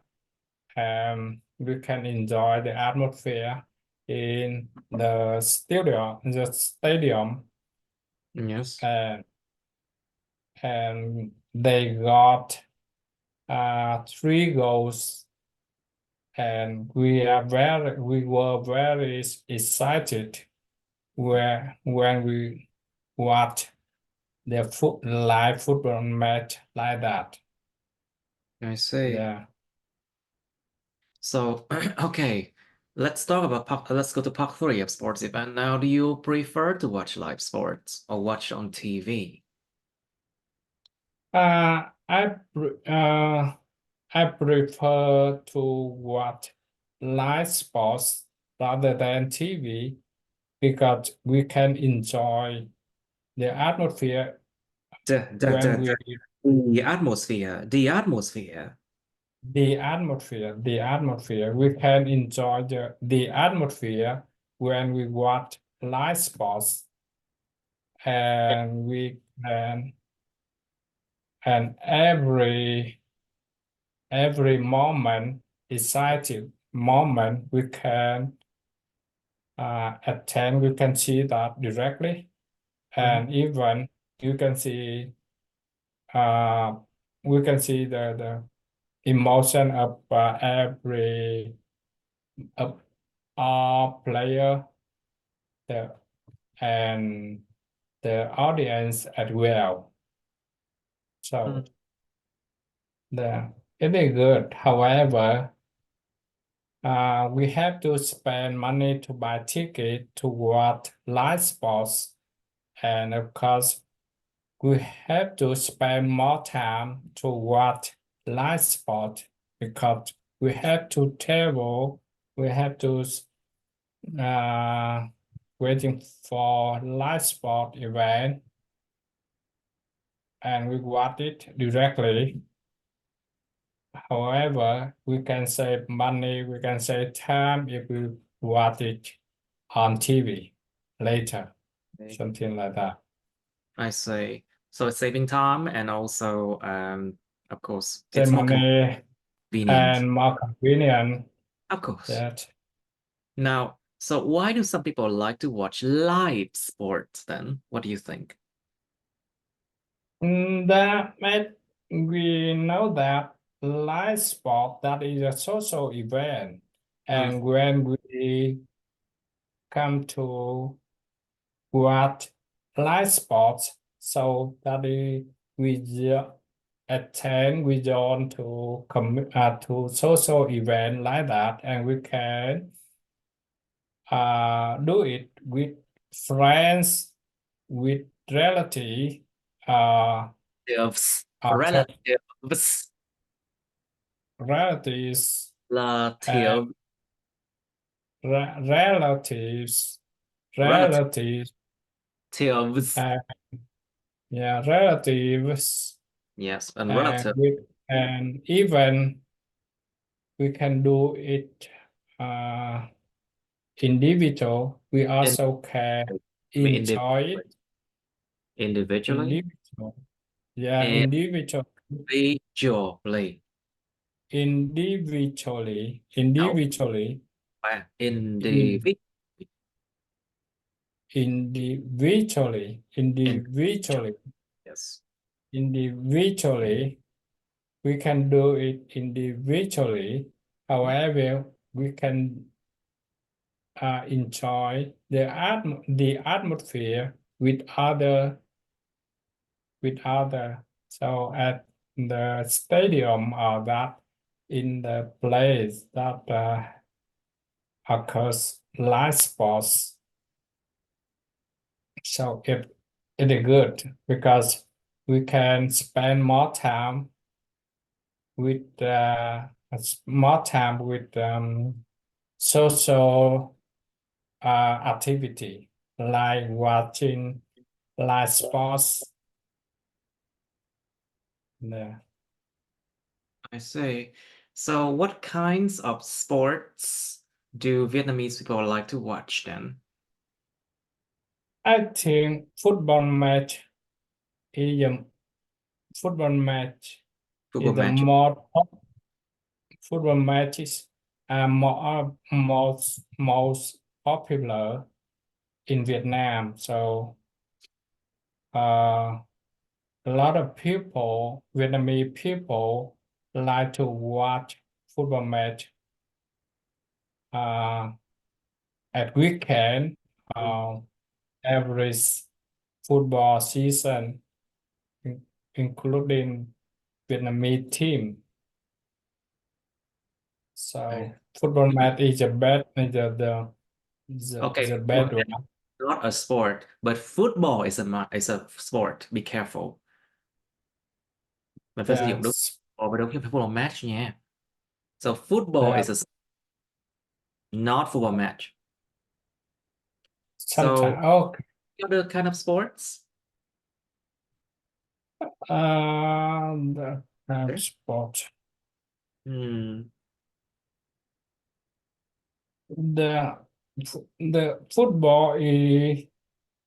Speaker 2: We can enjoy the atmosphere in the stadium.
Speaker 1: Yes.
Speaker 2: And they got 3 goals, and we were very excited when we watched the live football match like that.
Speaker 1: I see.
Speaker 2: Yeah.
Speaker 1: So, okay, let's talk about let's go to part 3 of sports event. Now, do you prefer to watch live sports or watch on TV?
Speaker 2: I prefer to watch live sports rather than TV because we can enjoy the atmosphere when we
Speaker 1: The atmosphere.
Speaker 2: the atmosphere. We can enjoy the atmosphere when we watch live sports, and we can and every moment, decisive moment, we can attend, we can see that directly,
Speaker 1: Mhm.
Speaker 2: and even you can see uh, we can see the emotion of every of all player, the and the audience as well. So
Speaker 1: Mm.
Speaker 2: it is good. However, we have to spend money to buy ticket to watch live sports, and of course, we have to spend more time to watch live sport because we have to travel, we have to waiting for live sport event, and we watch it directly. However, we can save money, we can save time if we watch it on TV later,
Speaker 1: Okay.
Speaker 2: something like that.
Speaker 1: I see. So it's saving time and also, of course,
Speaker 2: Save
Speaker 1: it's more
Speaker 2: money
Speaker 1: convenient.
Speaker 2: and more convenient.
Speaker 1: Of course.
Speaker 2: That
Speaker 1: Now, so why do some people like to watch live sports then? What do you think?
Speaker 2: that made we know that live sport that is a social event,
Speaker 1: Mm.
Speaker 2: and when we come to what live sports, so that we attend, we join to social event like that, and we can do it with friends, with relative, uh,
Speaker 1: Relatives,
Speaker 2: so
Speaker 1: relatives,
Speaker 2: relatives and
Speaker 1: relative,
Speaker 2: relatives,
Speaker 1: relatives,
Speaker 2: relatives, uh, yeah, relatives,
Speaker 1: yes, and
Speaker 2: and
Speaker 1: relative
Speaker 2: with and even we can do it uh, individual. We
Speaker 1: in,
Speaker 2: also can
Speaker 1: I mean,
Speaker 2: enjoy it
Speaker 1: individually,
Speaker 2: individual. Yeah, individual,
Speaker 1: individually,
Speaker 2: individually,
Speaker 1: no,
Speaker 2: individually, in,
Speaker 1: individually,
Speaker 2: individually,
Speaker 1: individual,
Speaker 2: individually,
Speaker 1: yes.
Speaker 2: individually. We can do it individually. However, we can enjoy the atmosphere with other. So at the stadium or that in the place that occurs live sports. So it is good because we can spend more time with social activity like watching live sports. Yeah.
Speaker 1: I see. So what kinds of sports do Vietnamese people like to watch then?
Speaker 2: I think football match
Speaker 1: Football
Speaker 2: is the
Speaker 1: matches.
Speaker 2: more football matches are most popular in Vietnam. So a lot of people, Vietnamese people, like to watch football match uh, at weekend,
Speaker 1: Mm.
Speaker 2: uh, every football season, including Vietnamese team.
Speaker 1: Okay.
Speaker 2: So football match is a bad the
Speaker 1: Okay,
Speaker 2: bad one.
Speaker 1: not a sport, but football is a sport. Be careful. Mình phải sử dụng đúng
Speaker 2: That's
Speaker 1: và đúng cái football match nha. So football is
Speaker 2: that
Speaker 1: not football match. So
Speaker 2: sometimes okay.
Speaker 1: other kind of sports?
Speaker 2: The sport.
Speaker 1: Hmm.
Speaker 2: The the football is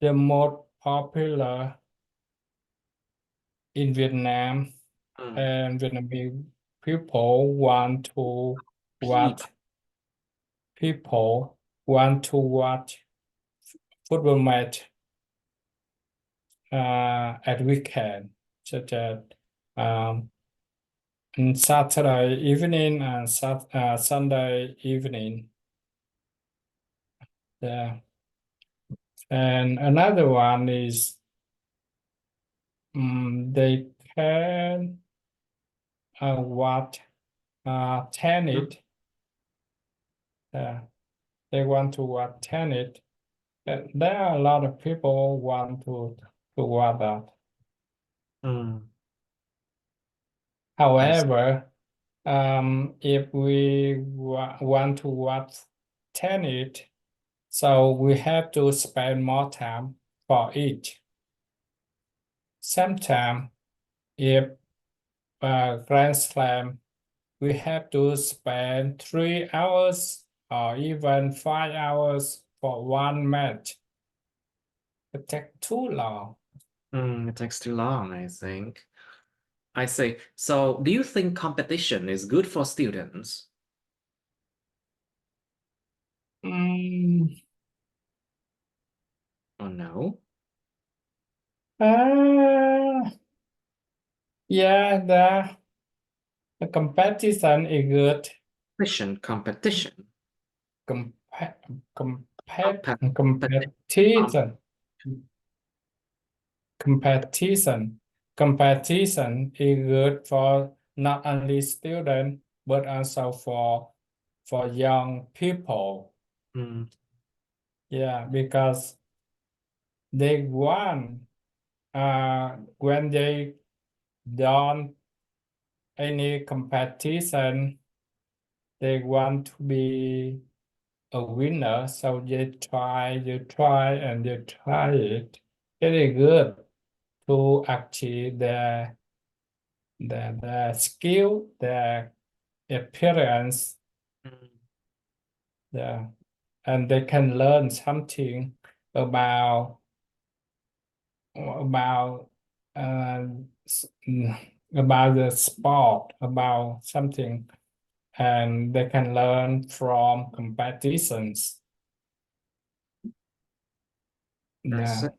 Speaker 2: the most popular in Vietnam, and Vietnamese people want to watch people want to watch football match at weekend, such as um, on Saturday evening and Sunday evening. Yeah. And another one is they can watch tennis. They want to watch tennis. There are a lot of people want to watch that. However, if we want to watch tennis, so we have to spend more time for it. Sometimes, if Grand Slam, we have to spend 3 hours or even 5 hours for one match. It takes too long.
Speaker 1: It takes too long, I think. I see. So, do you think competition is good for students?
Speaker 2: Mm,
Speaker 1: Or no?
Speaker 2: yeah, the competition is good.
Speaker 1: Competition.
Speaker 2: Compa
Speaker 1: Compet-
Speaker 2: competition. Competition is good for not only students but also for young people.
Speaker 1: Mm,
Speaker 2: Yeah, because they want when they done any competition, they want to be a winner, so you try and you try it. Very good to achieve the skill, the appearance,
Speaker 1: mm,
Speaker 2: yeah, and they can learn something about about uh, s- about the sport, about something, and they can learn from competitions.
Speaker 1: I see.
Speaker 2: Yeah.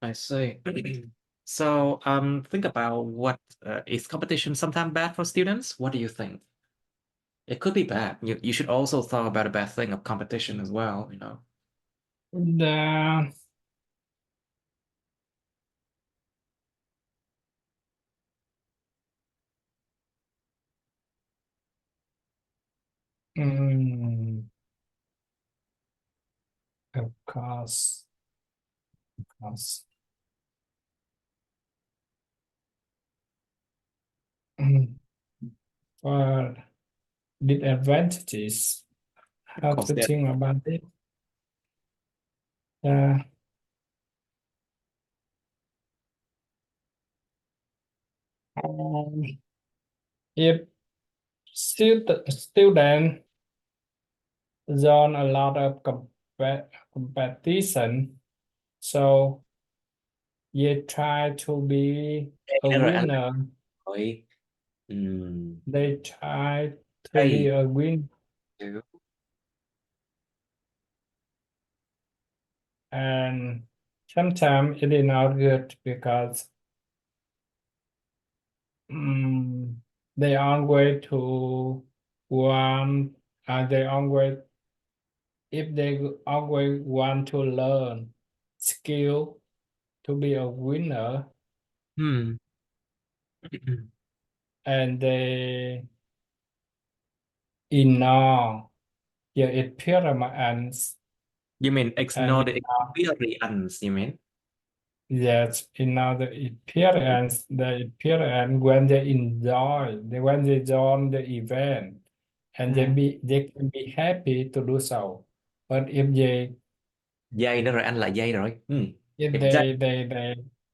Speaker 1: I see. So, think about what is competition sometimes bad for students? What do you think? It could be bad. You should also thought about a bad thing of competition as well, you know.
Speaker 2: The mm, of course. Mm, for disadvantages,
Speaker 1: Of
Speaker 2: how
Speaker 1: course,
Speaker 2: to
Speaker 1: that
Speaker 2: think about it. Yeah. Um, if student join a lot of competition, so you try to be a
Speaker 1: nó rồi anh
Speaker 2: winner.
Speaker 1: hỏi
Speaker 2: They try to be
Speaker 1: hey,
Speaker 2: a winner, and sometimes it is not good because they always to want they always if they always want to learn skill to be a winner,
Speaker 1: hmm.
Speaker 2: and they ignore your appearance
Speaker 1: You mean
Speaker 2: and
Speaker 1: ignore the
Speaker 2: ignore,
Speaker 1: experience, you mean?
Speaker 2: yes, ignore the appearance when they enjoy when they join the event, and
Speaker 1: Ừ.
Speaker 2: they can be happy to do so, but
Speaker 1: Dây nữa rồi, anh lại dây rồi.
Speaker 2: if
Speaker 1: If dây,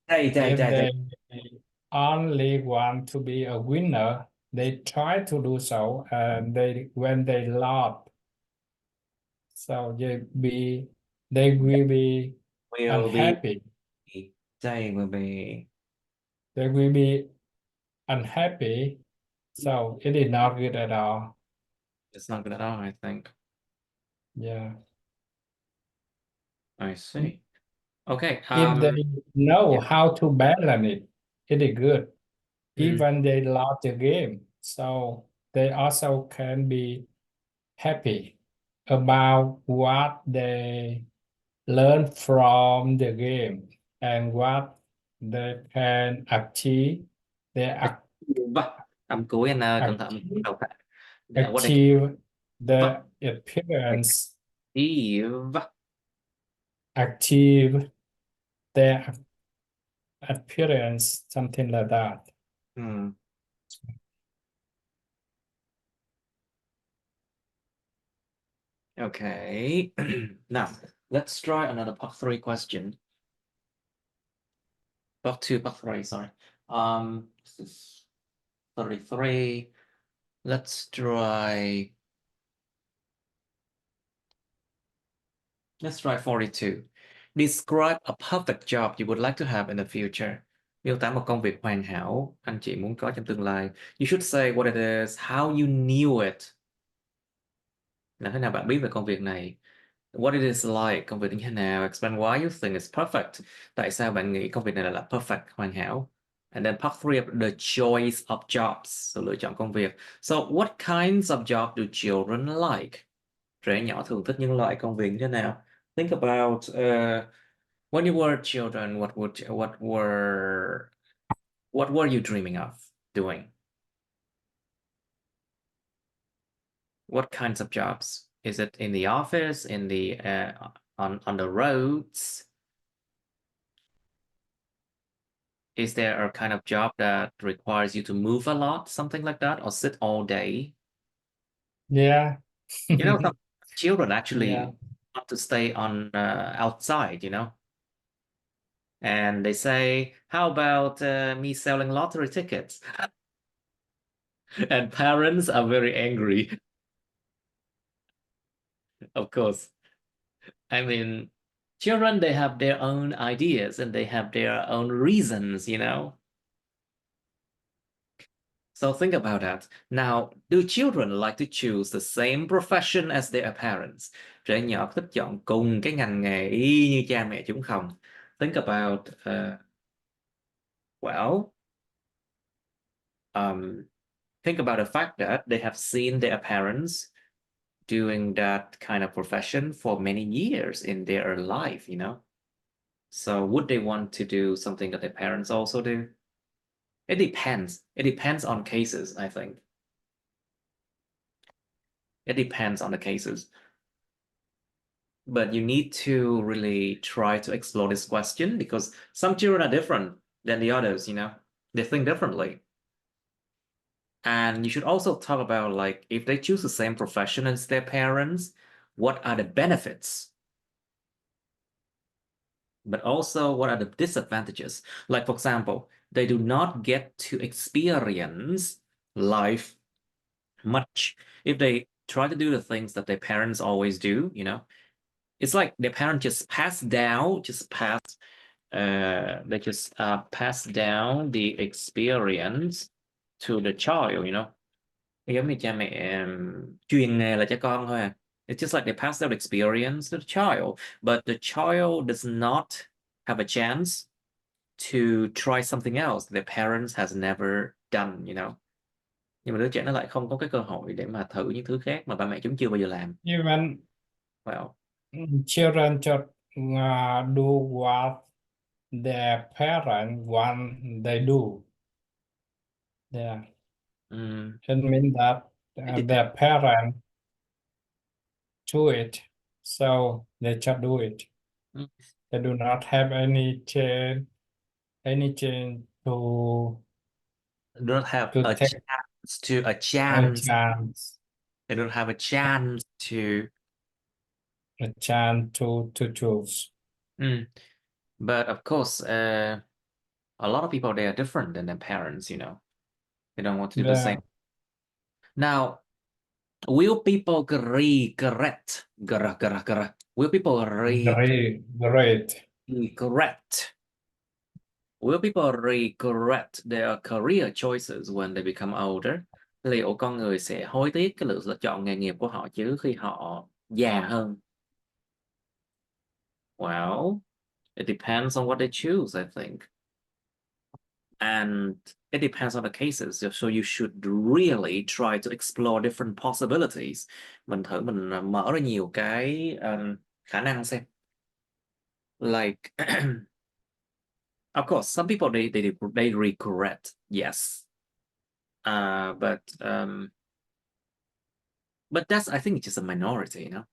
Speaker 2: if
Speaker 1: dây.
Speaker 2: they only want to be a winner, they try to do so, and when they lost, so they will be
Speaker 1: Will be
Speaker 2: unhappy.
Speaker 1: They will be
Speaker 2: unhappy. So it is not good at all.
Speaker 1: it's not good at all, I think.
Speaker 2: Yeah.
Speaker 1: I see. Okay.
Speaker 2: If they know
Speaker 1: Yeah.
Speaker 2: how to balance it is good.
Speaker 1: Mm.
Speaker 2: Even they lost the game, so they also can be happy about what they learn from the game and what they can achieve. They
Speaker 1: Vâng. Âm cuối anh cẩn thận
Speaker 2: achieve,
Speaker 1: đầu phát. What they
Speaker 2: achieve
Speaker 1: vâng.
Speaker 2: the appearance,
Speaker 1: Vâng.
Speaker 2: achieve their appearance, something like that.
Speaker 1: Hmm. Okay. Now, let's try another part 3 question. Part 2, part 3, sorry. This is 33. Let's try 42. Describe a perfect job you would like to have in the future. Miêu tả một công việc hoàn hảo anh chị muốn có trong tương lai. You should say what it is, how you knew it. Làm thế nào bạn biết về công việc này? What it is like, công việc như thế nào? Explain why you think it's perfect. Tại sao bạn nghĩ công việc này là perfect, hoàn hảo? And then part 3, the choice of jobs, sự lựa chọn công việc. So what kinds of job do children like? Trẻ nhỏ thường thích những loại công việc như thế nào? Think about when you were children, what were you dreaming of doing? What kinds of jobs? Is it in the office, in the on the roads? Is there a kind of job that requires you to move a lot, something like that, or sit all day?
Speaker 2: Yeah.
Speaker 1: You know, some children
Speaker 2: Yeah.
Speaker 1: actually want to stay on outside, you know, and they say, "How about me selling lottery tickets?" And parents are very angry, of course. I mean, children, they have their own ideas and they have their own reasons, you know. So think about that. Now, do children like to choose the same profession as their parents? Trẻ nhỏ thích chọn cùng cái ngành nghề y như cha mẹ chúng không? Think about, well, think about the fact that they have seen their parents doing that kind of profession for many years in their life, you know? So would they want to do something that their parents also do? It depends. It depends on cases, I think. It depends on the cases. But you need to really try to explore this question because some children are different than the others, you know? They think differently. And you should also talk about, like, if they choose the same profession as their parents, what are the benefits? But also, what are the disadvantages? Like, for example, they do not get to experience life much if they try to do the things that their parents always do, you know. It's like their parents just pass down, they just pass down the experience to the child, you know. Giống như cha mẹ truyền nghề là cho con thôi à. It's just like they pass down experience to the child, but the child does not have a chance to try something else their parents has never done, you know. Nhưng mà đứa trẻ nó lại không có cái cơ hội để mà thử những thứ khác mà ba mẹ chúng chưa bao giờ làm.
Speaker 2: Even
Speaker 1: Well,
Speaker 2: children just do what their parents want they do. Yeah. It means that
Speaker 1: it depends.
Speaker 2: their parents do it, so they just do it.
Speaker 1: Mm.
Speaker 2: They do not have any change
Speaker 1: Do not have
Speaker 2: to
Speaker 1: a
Speaker 2: take
Speaker 1: chance to a
Speaker 2: a
Speaker 1: chance.
Speaker 2: chance
Speaker 1: They don't have a chance to.
Speaker 2: to choose.
Speaker 1: But of course, a lot of people, they are different than their parents, you know. They don't want to do the same.
Speaker 2: Yeah.
Speaker 1: Now, will people regret? Will people
Speaker 2: Great.
Speaker 1: regret Will people regret their career choices when they become older? Liệu con người sẽ hối tiếc cái lựa chọn nghề nghiệp của họ chứ khi họ già hơn? Well, it depends on what they choose, I think. And it depends on the cases. So you should really try to explore different possibilities. Mình thử mình mở ra nhiều cái khả năng xem. Like, of course, some people they regret, yes. But that's, I think it's just a minority, you know.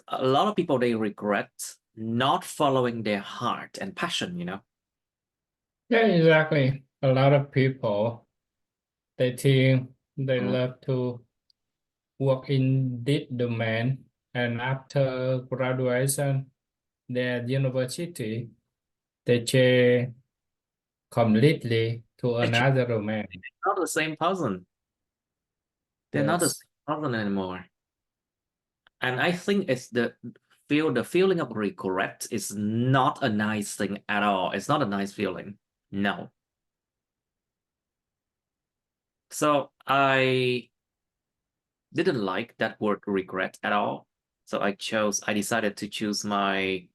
Speaker 1: A lot of people they regret not following their heart and passion, you know.
Speaker 2: Yeah, exactly. A lot of people they think they
Speaker 1: Mm.
Speaker 2: love to work in this domain, and after graduation, their university they change completely to another domain.
Speaker 1: Not the same person. They're not the
Speaker 2: Yes.
Speaker 1: same person anymore. And I think it's the feeling of regret is not a nice thing at all. It's not a nice feeling. No. So I didn't like that word regret at all. So I decided to choose my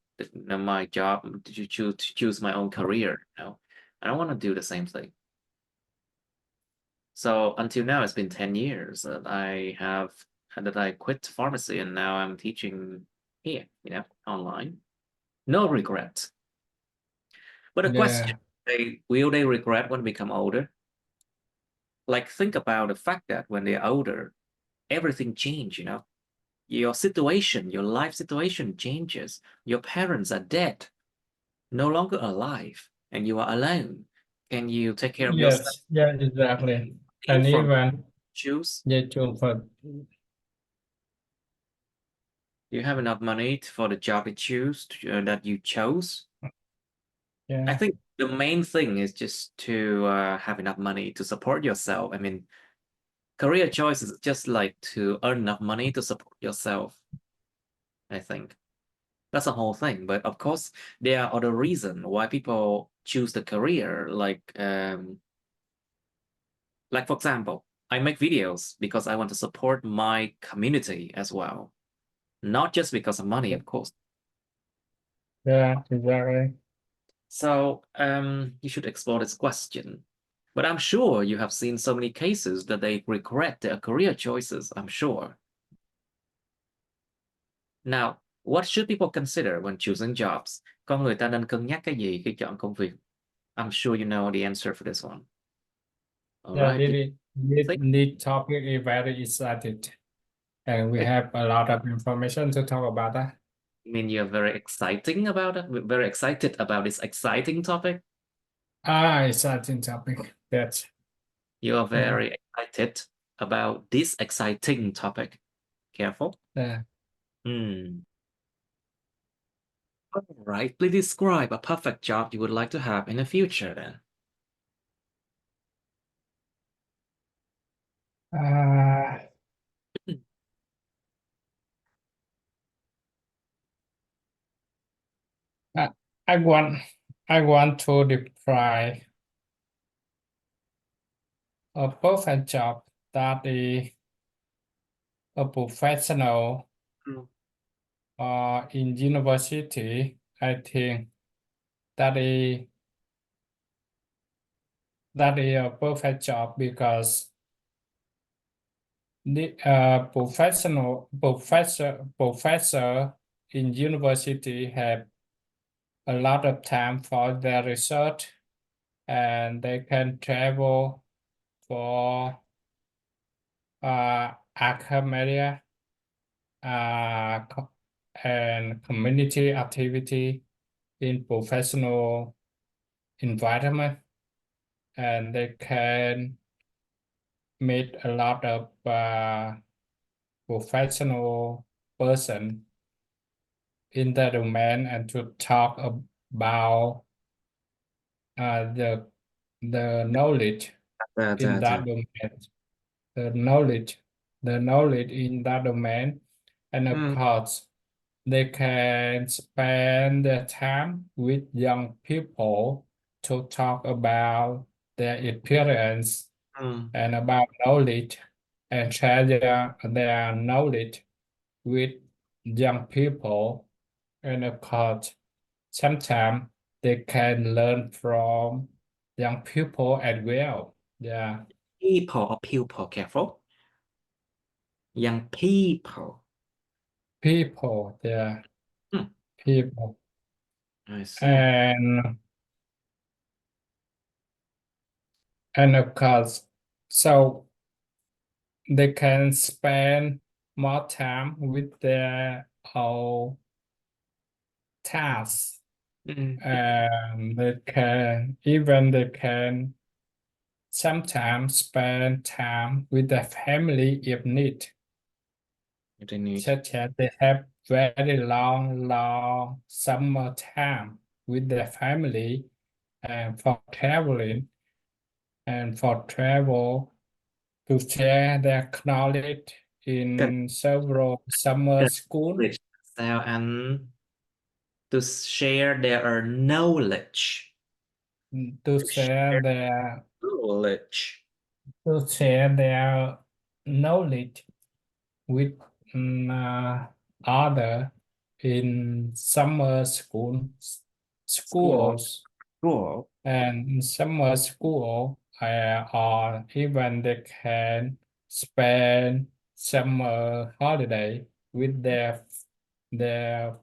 Speaker 1: job, to choose my own career. I don't want to do the same thing. So until now, it's been 10 years that I quit pharmacy, and now I'm teaching here, online. No regret. But a question,
Speaker 2: Yeah.
Speaker 1: will they regret when they become older? Like, think about the fact that when they're older, everything changes, Your situation, your life situation changes. Your parents are dead, no longer alive, and you are alone. Can you take care of yourself?
Speaker 2: Yes. Yeah. Exactly. And
Speaker 1: From
Speaker 2: even
Speaker 1: choose?
Speaker 2: they choose for
Speaker 1: Do you have enough money for the job that you chose? I
Speaker 2: yeah.
Speaker 1: think the main thing is just to have enough money to support yourself. I mean, career choice is just like to earn enough money to support yourself, I think. That's the whole thing. But of course, there are other reasons why people choose the career. Like for example, I make videos because I want to support my community as well. Not just because of money, of course.
Speaker 2: Yeah. Exactly.
Speaker 1: So you should explore this question. But I'm sure you have seen so many cases that they regret their career choices, I'm sure. Now, what should people consider when choosing jobs? Con người ta nên cân nhắc cái gì khi chọn công việc? I'm sure you know the answer for this one. All
Speaker 2: Yeah.
Speaker 1: right, you think?
Speaker 2: This topic is very excited, and we
Speaker 1: I
Speaker 2: have a lot of information to talk about that.
Speaker 1: mean you're very exciting about it, very excited about this exciting topic.
Speaker 2: Exciting topic. That's
Speaker 1: You are
Speaker 2: yeah.
Speaker 1: very excited about this exciting topic. Careful.
Speaker 2: Yeah.
Speaker 1: Hmm. All right, please describe a perfect job you would like to have in the future then.
Speaker 2: Uh, I, I want I want to define a perfect job that is a professional
Speaker 1: Mm.
Speaker 2: in university. I think that is that is a perfect job because the professor in university have a lot of time for their research, and they can travel for academia uh, and community activity in professional environment, and they can meet a lot of professional person in the domain and to talk about the knowledge in that domain, the knowledge, the knowledge in that domain, and of
Speaker 1: Mm.
Speaker 2: course, they can spend their time with young people to talk about their experience
Speaker 1: Mm.
Speaker 2: and about knowledge and share their knowledge with young people. And of course, sometimes they can learn from young people as well. Yeah,
Speaker 1: People or pupil, careful. Young people.
Speaker 2: people, yeah,
Speaker 1: Hmm,
Speaker 2: people.
Speaker 1: I see.
Speaker 2: And of course, so they can spend more time with their own tasks,
Speaker 1: Mm.
Speaker 2: and they can sometimes spend time with their family if need,
Speaker 1: They need.
Speaker 2: such as they have very long summer time with their family and for traveling and for travel to share their knowledge
Speaker 1: Cần
Speaker 2: in several summer
Speaker 1: cần
Speaker 2: school,
Speaker 1: knowledge sao anh to share their knowledge.
Speaker 2: to
Speaker 1: To
Speaker 2: share
Speaker 1: share
Speaker 2: their
Speaker 1: knowledge.
Speaker 2: knowledge with other in summer
Speaker 1: School.
Speaker 2: schools
Speaker 1: School.
Speaker 2: and in summer school, or even they can spend summer holiday with their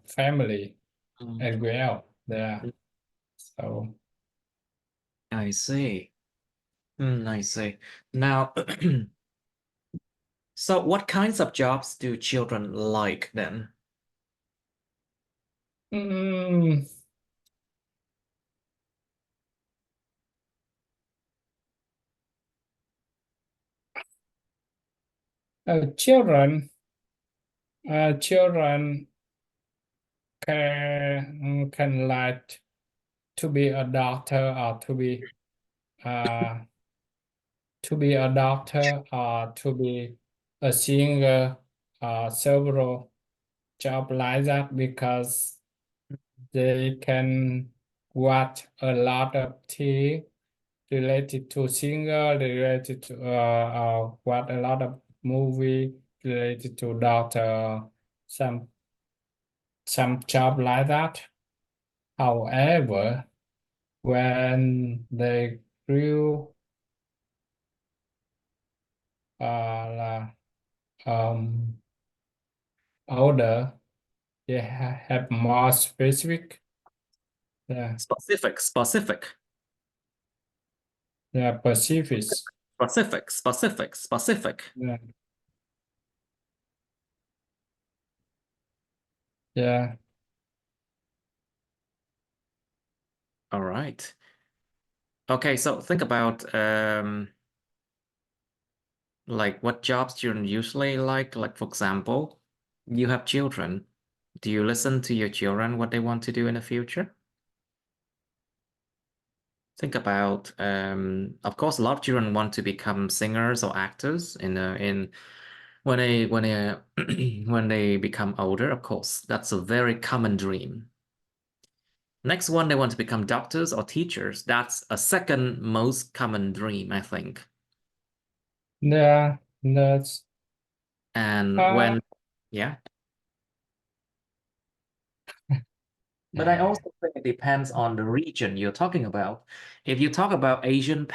Speaker 2: family
Speaker 1: Mm.
Speaker 2: as well. Yeah. So
Speaker 1: I see. I see. Now, so what kinds of jobs do children like then?
Speaker 2: mm, children can like to be a doctor or uh to be a doctor or to be a singer, several job like that because they can watch a lot of TV related to singer, related to watch a lot of movie related to doctor, some job like that. However, when they grew là, older, they have more specific, yeah,
Speaker 1: Specific, specific,
Speaker 2: yeah, specific,
Speaker 1: specific, specific, specific.
Speaker 2: yeah, yeah.
Speaker 1: All right. Okay, so think about like what jobs children usually like. Like for example, you have children. Do you listen to your children what they want to do in the future? Think about of course a lot of children want to become singers or actors in when they when they become older, of course. That's a very common dream. Next one, they want to become doctors or teachers. That's a second most common dream, I think.
Speaker 2: Yeah, that's
Speaker 1: And
Speaker 2: uh,
Speaker 1: when, yeah, but I also think it depends on the region you're talking about. If you talk about Asian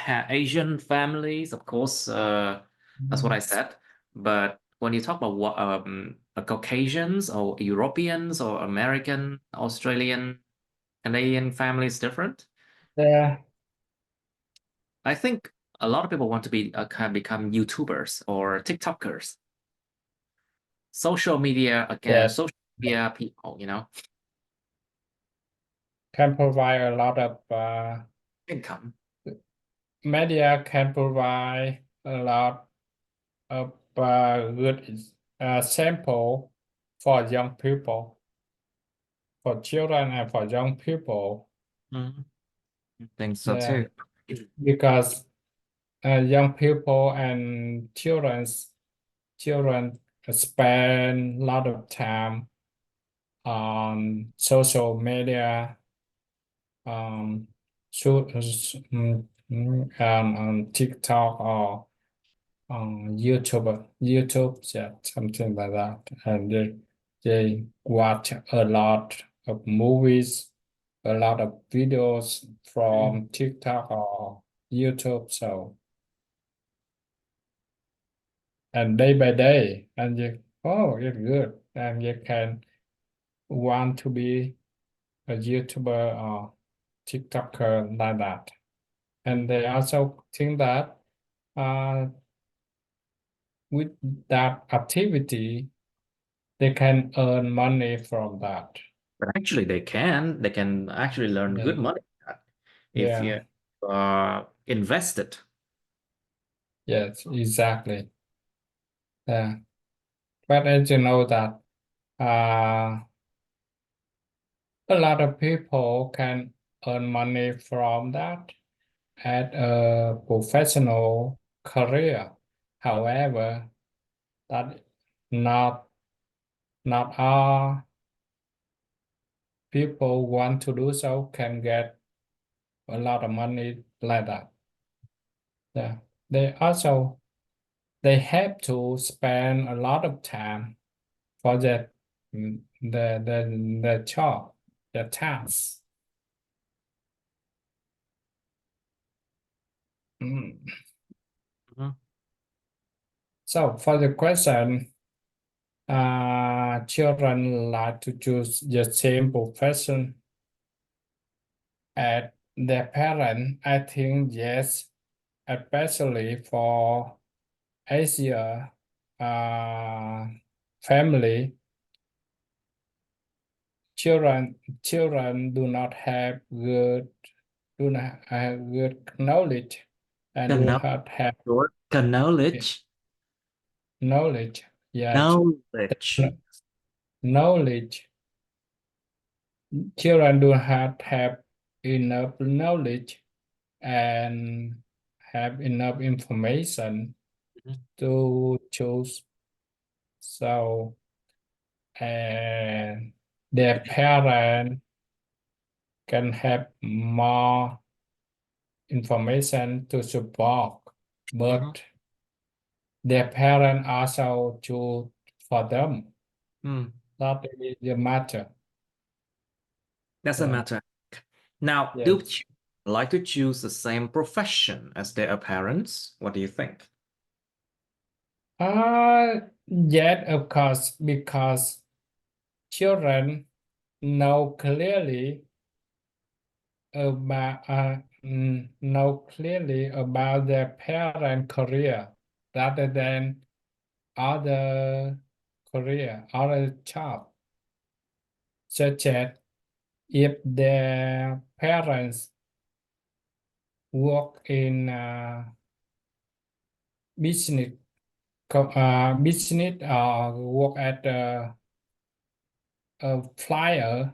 Speaker 1: families, of course, that's what I said. But when you talk about what Caucasians or Europeans or American, Australian, Canadian families, different.
Speaker 2: yeah,
Speaker 1: I think a lot of people want to be can become YouTubers or TikTokers, social media again,
Speaker 2: yes,
Speaker 1: social media people,
Speaker 2: can provide a lot of
Speaker 1: income.
Speaker 2: media can provide a lot of good sample for young people, for children and for young people.
Speaker 1: Mhm. I think so
Speaker 2: Yeah,
Speaker 1: too.
Speaker 2: because young people and children spend a lot of time on social media, um, shoot on TikTok or on YouTube, yeah, something like that. And they watch a lot of movies, a lot of videos from TikTok or YouTube. So, and day by day, and it's good. And you can want to be a YouTuber or TikToker like that. And they also think that with that activity, they can earn money from that.
Speaker 1: But actually, they can actually learn
Speaker 2: Yeah,
Speaker 1: good money if
Speaker 2: yeah,
Speaker 1: you invest it.
Speaker 2: yes, exactly. Yeah. But as you know that uh, a lot of people can earn money from that at a professional career. However, that not not all people want to do so can get a lot of money like that. Yeah. They also they have to spend a lot of time for the job, the task. Mm.
Speaker 1: Mhm.
Speaker 2: So for the question, children like to choose the same profession as their parent. I think yes, especially for Asia family. Children do not have good knowledge and
Speaker 1: The
Speaker 2: do
Speaker 1: know-
Speaker 2: not have
Speaker 1: the knowledge,
Speaker 2: knowledge. Yes,
Speaker 1: knowledge.
Speaker 2: knowledge. Children do not have enough knowledge and have enough information
Speaker 1: Mhm.
Speaker 2: to choose. So, and their parent can have more information to support,
Speaker 1: Mhm.
Speaker 2: but their parent also choose for them.
Speaker 1: Mm.
Speaker 2: That is the matter.
Speaker 1: Doesn't
Speaker 2: Yeah.
Speaker 1: matter. Now, do
Speaker 2: Yes.
Speaker 1: you like to choose the same profession as their parents? What do you think?
Speaker 2: Yet, of course, because children know clearly about their parent career rather than other other job, such as if their parents work in business, business or work at a flyer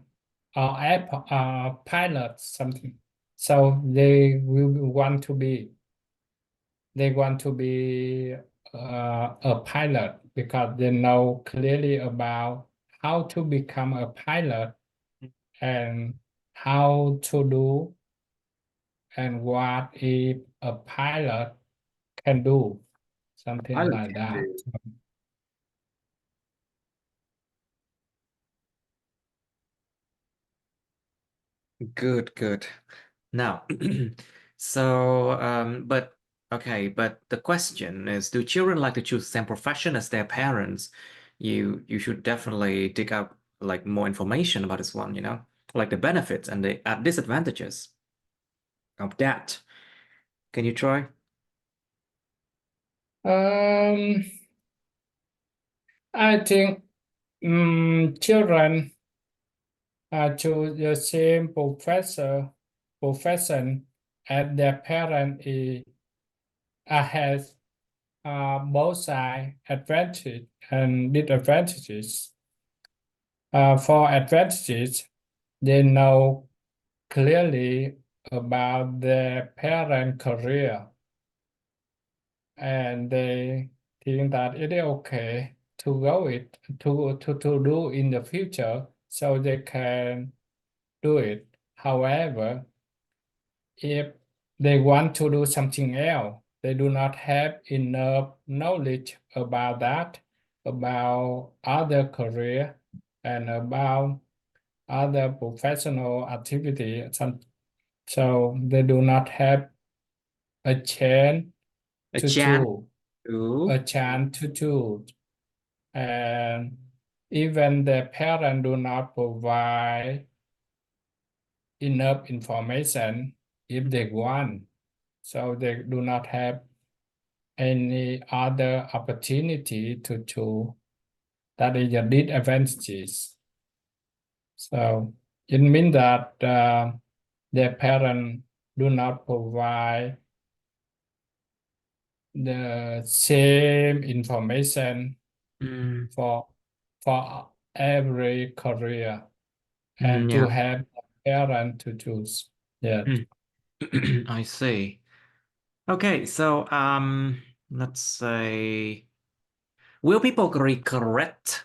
Speaker 2: or app pilot something. So they want to be a pilot because they know clearly about how to become a pilot and how to do and what if a pilot can do, something
Speaker 1: Pilot
Speaker 2: like
Speaker 1: can
Speaker 2: that.
Speaker 1: do. Good, good. Now, so, but okay, but the question is, do children like to choose the same profession as their parents? You should definitely dig up like more information about this one, like the benefits and the disadvantages of that. Can you try?
Speaker 2: Um, I think children choose the same profession as their parent has both side advantage and disadvantages. For advantages, they know clearly about their parent career and they think that it is okay to go it to do in the future so they can do it. However, if they want to do something else, they do not have enough knowledge about that, about other career and about other professional activity. So they do not have a chance
Speaker 1: A
Speaker 2: to
Speaker 1: chance
Speaker 2: choose,
Speaker 1: to.
Speaker 2: a chance to choose. And even the parent do not provide enough information if they want. So they do not have any other opportunity to choose. That is a disadvantages. So it means that their parents do not provide the same information
Speaker 1: Mm,
Speaker 2: for every career and
Speaker 1: yeah.
Speaker 2: to have a parent to choose. Yeah.
Speaker 1: Mm. I see. Okay, so let's say, will people regret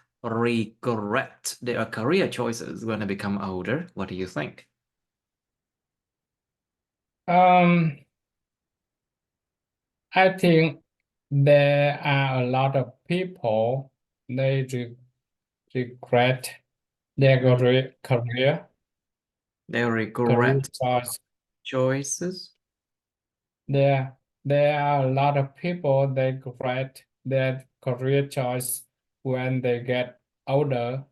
Speaker 1: their career choices when they become older? What do you think?
Speaker 2: Um, I think there are a lot of people they regret their
Speaker 1: Mm, they
Speaker 2: career
Speaker 1: regret
Speaker 2: choice.
Speaker 1: choices.
Speaker 2: There there are a lot of people they regret their career choice when they get older,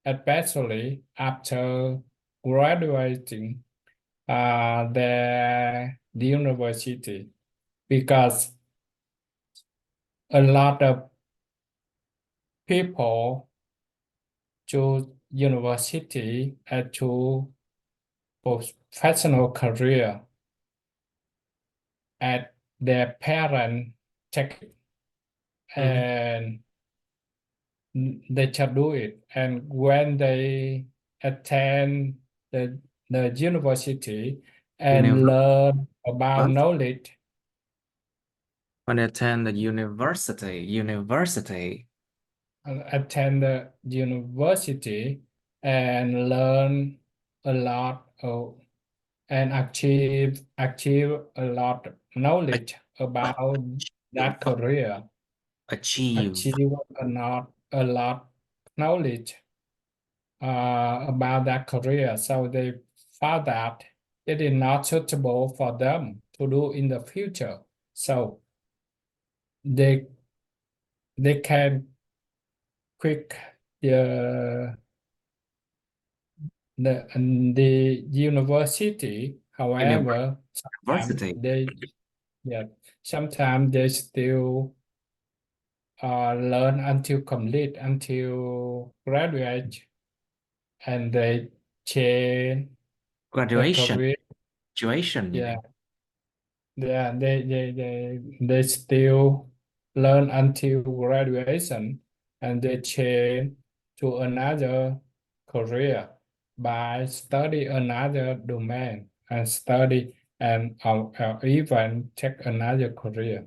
Speaker 2: especially after graduating their university, because a lot of people choose university and choose professional career at their parent check it,
Speaker 1: Mhm.
Speaker 2: and they should do it. And when they attend the university and
Speaker 1: Univer-
Speaker 2: learn about
Speaker 1: what?
Speaker 2: knowledge,
Speaker 1: When they attend the university.
Speaker 2: attend the university and learn a lot of, and achieve a lot of knowledge about
Speaker 1: Achieve,
Speaker 2: that career,
Speaker 1: achieve
Speaker 2: achieve a lot knowledge about that career. So they found that it is not suitable for them to do in the future. So they they can quit the the university. However, sometimes
Speaker 1: university.
Speaker 2: yeah, sometimes they still learn until complete, until graduate, and they change the
Speaker 1: Graduation.
Speaker 2: career.
Speaker 1: Graduation, you
Speaker 2: Yeah,
Speaker 1: mean?
Speaker 2: yeah, they still learn until graduation, and they change to another career by study another domain and study and even take another career,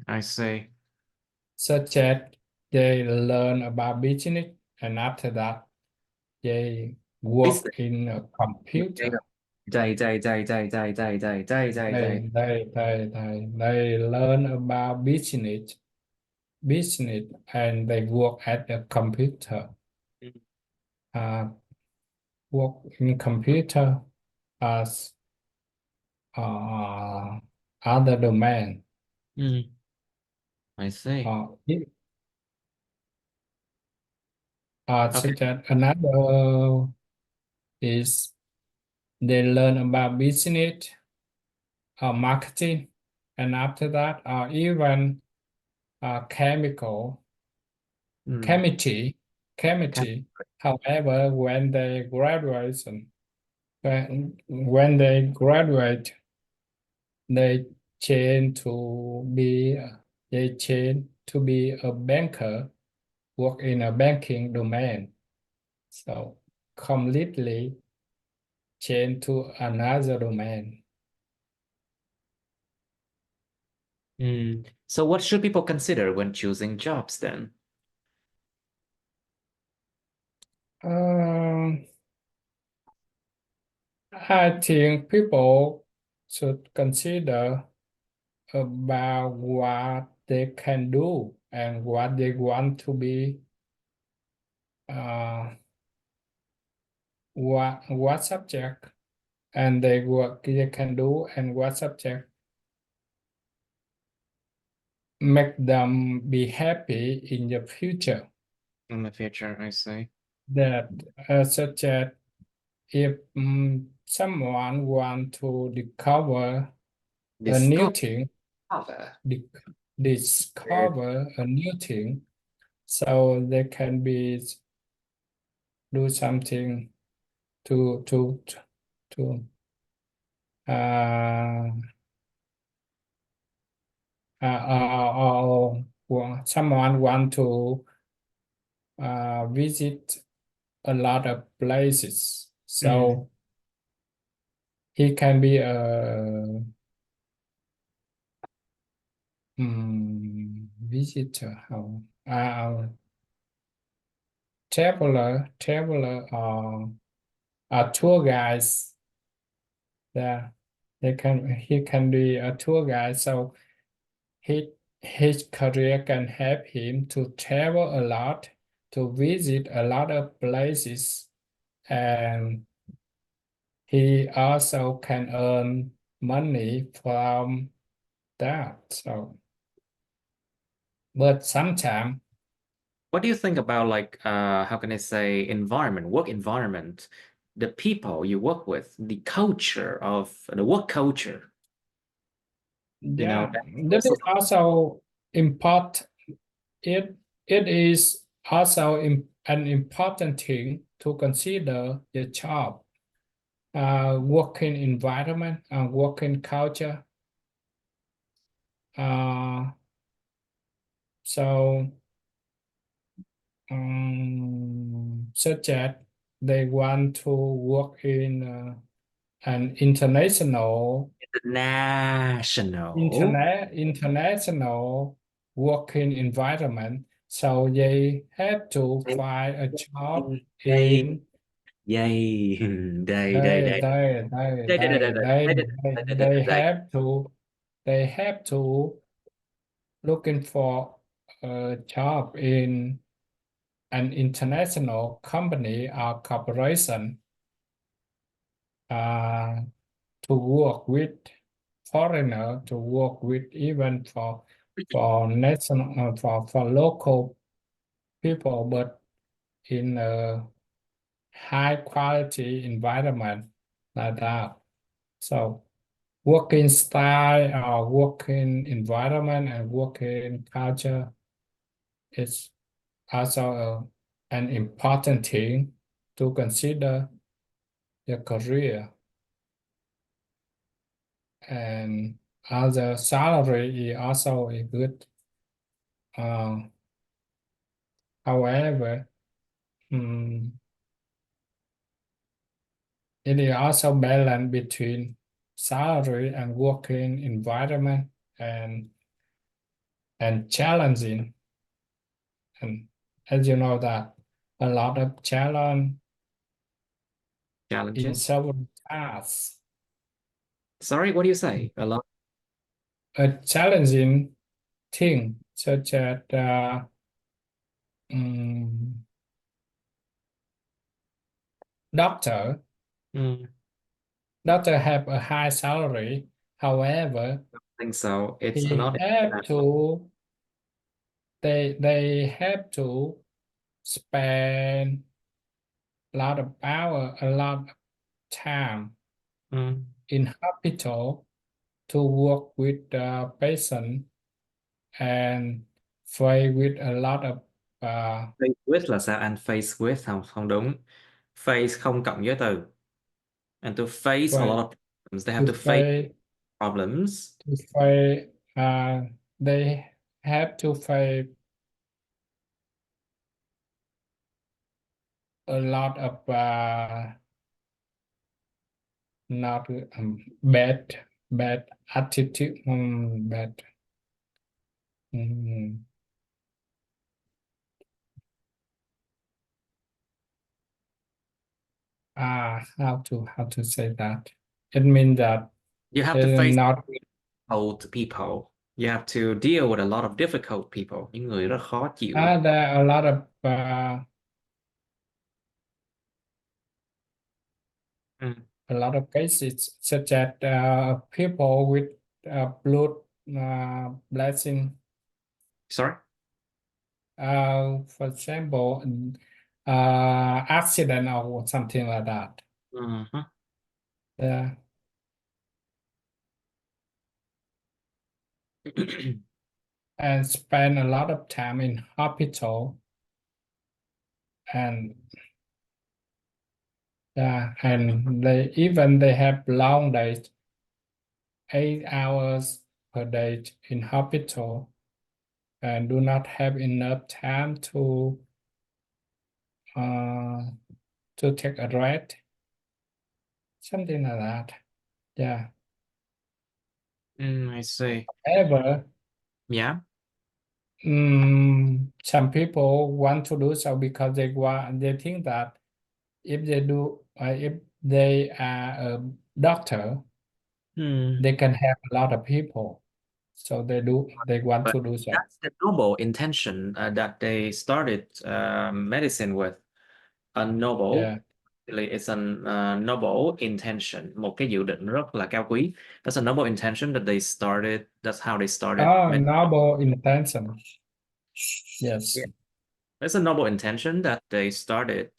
Speaker 1: I see.
Speaker 2: such as they learn about business, and after that they work
Speaker 1: Business.
Speaker 2: in a computer.
Speaker 1: Day, day, day, day, day, day, day, day, day, day.
Speaker 2: They learn about business and they work at the computer,
Speaker 1: Mm,
Speaker 2: uh, work in computer as uh, other domain.
Speaker 1: mm, I see.
Speaker 2: Uh,
Speaker 1: Okay.
Speaker 2: such as another is they learn about business, marketing, and after that, even
Speaker 1: Mm.
Speaker 2: chemistry,
Speaker 1: Can,
Speaker 2: chemistry. However, when they graduate, they change to be they change to be a banker, work in a banking domain. So completely change to another domain.
Speaker 1: So what should people consider when choosing jobs then?
Speaker 2: Um, I think people. should consider about what they can do and what they want to be, what subject, and they what they can do and what subject make them be happy in the future.
Speaker 1: In the future, I see.
Speaker 2: That such as if someone want to discover a new
Speaker 1: Discover.
Speaker 2: thing, di- discover a new thing, so they can be do something to uh, someone want to visit a lot of places, so he can be a visitor, traveler, or a tour guides. Yeah, he can be a tour guide, so his career can help him to travel a lot, to visit a lot of places, and he also can earn money from that. So, but sometimes,
Speaker 1: What do you think about, like, how can I say, environment, work environment, the people you work with, the culture of the work culture?
Speaker 2: yeah,
Speaker 1: That's
Speaker 2: that
Speaker 1: also
Speaker 2: is also important. It it is also an important thing to consider the job, working environment, and working culture. So such that they want to work in an
Speaker 1: international.
Speaker 2: international working environment. So they have to find a job
Speaker 1: Đây,
Speaker 2: in
Speaker 1: đây, đây, đây,
Speaker 2: they
Speaker 1: đây,
Speaker 2: they they
Speaker 1: đây, đây, đây,
Speaker 2: they
Speaker 1: đây,
Speaker 2: they
Speaker 1: đây,
Speaker 2: they,
Speaker 1: đây, đây, đây,
Speaker 2: they
Speaker 1: đây.
Speaker 2: have to looking for a job in an international company or corporation, uh, to work with foreigner, to work with even for national, for local people, but in a high quality environment like that. So working style or working environment and working culture is also an important thing to consider your career. And other salary is also a good. However, it is also balance between salary and working environment, and challenging. And as you know that a lot of challenge in
Speaker 1: Challenges.
Speaker 2: several tasks.
Speaker 1: Sorry, what do you say? A lot.
Speaker 2: A challenging thing such as um, doctor.
Speaker 1: Mm,
Speaker 2: Doctor have a high salary. However,
Speaker 1: I think so. It's
Speaker 2: he
Speaker 1: not
Speaker 2: have
Speaker 1: international.
Speaker 2: to they have to spend a lot of hour, a lot of time
Speaker 1: Mm.
Speaker 2: in hospital to work with the patient and face with a lot of
Speaker 1: Face with là sao? And face with không? Không đúng. Face không cộng với từ. And to face a
Speaker 2: face
Speaker 1: lot of problems. They have
Speaker 2: to
Speaker 1: to face
Speaker 2: face
Speaker 1: problems.
Speaker 2: to face. They have to face a lot of not bad attitude, bad. um, how to say that? It means that
Speaker 1: You have to
Speaker 2: They're
Speaker 1: face
Speaker 2: not
Speaker 1: old people. You have to deal with a lot of difficult people. Những người rất khó chịu.
Speaker 2: there are a lot of
Speaker 1: Mm.
Speaker 2: cases such as people with blood blessing.
Speaker 1: Sorry?
Speaker 2: For example, accident or something like that.
Speaker 1: Mhm.
Speaker 2: Yeah, and spend a lot of time in hospital, and yeah, and they have long days, 8 hours per day in hospital, and do not have enough time uh to take a rest, something like that. Yeah.
Speaker 1: I see.
Speaker 2: However,
Speaker 1: Yeah.
Speaker 2: some people want to do so because they think that if they are a doctor,
Speaker 1: Hmm.
Speaker 2: they can help a lot of people. So they want
Speaker 1: But
Speaker 2: to do so.
Speaker 1: that's the noble intention that they started medicine with. A noble,
Speaker 2: Yeah.
Speaker 1: really, it's a noble intention. Một cái dự định rất là cao quý. That's a noble intention that they started. That's how they started.
Speaker 2: Oh, noble intention. Yes.
Speaker 1: Yeah. It's a noble intention that they started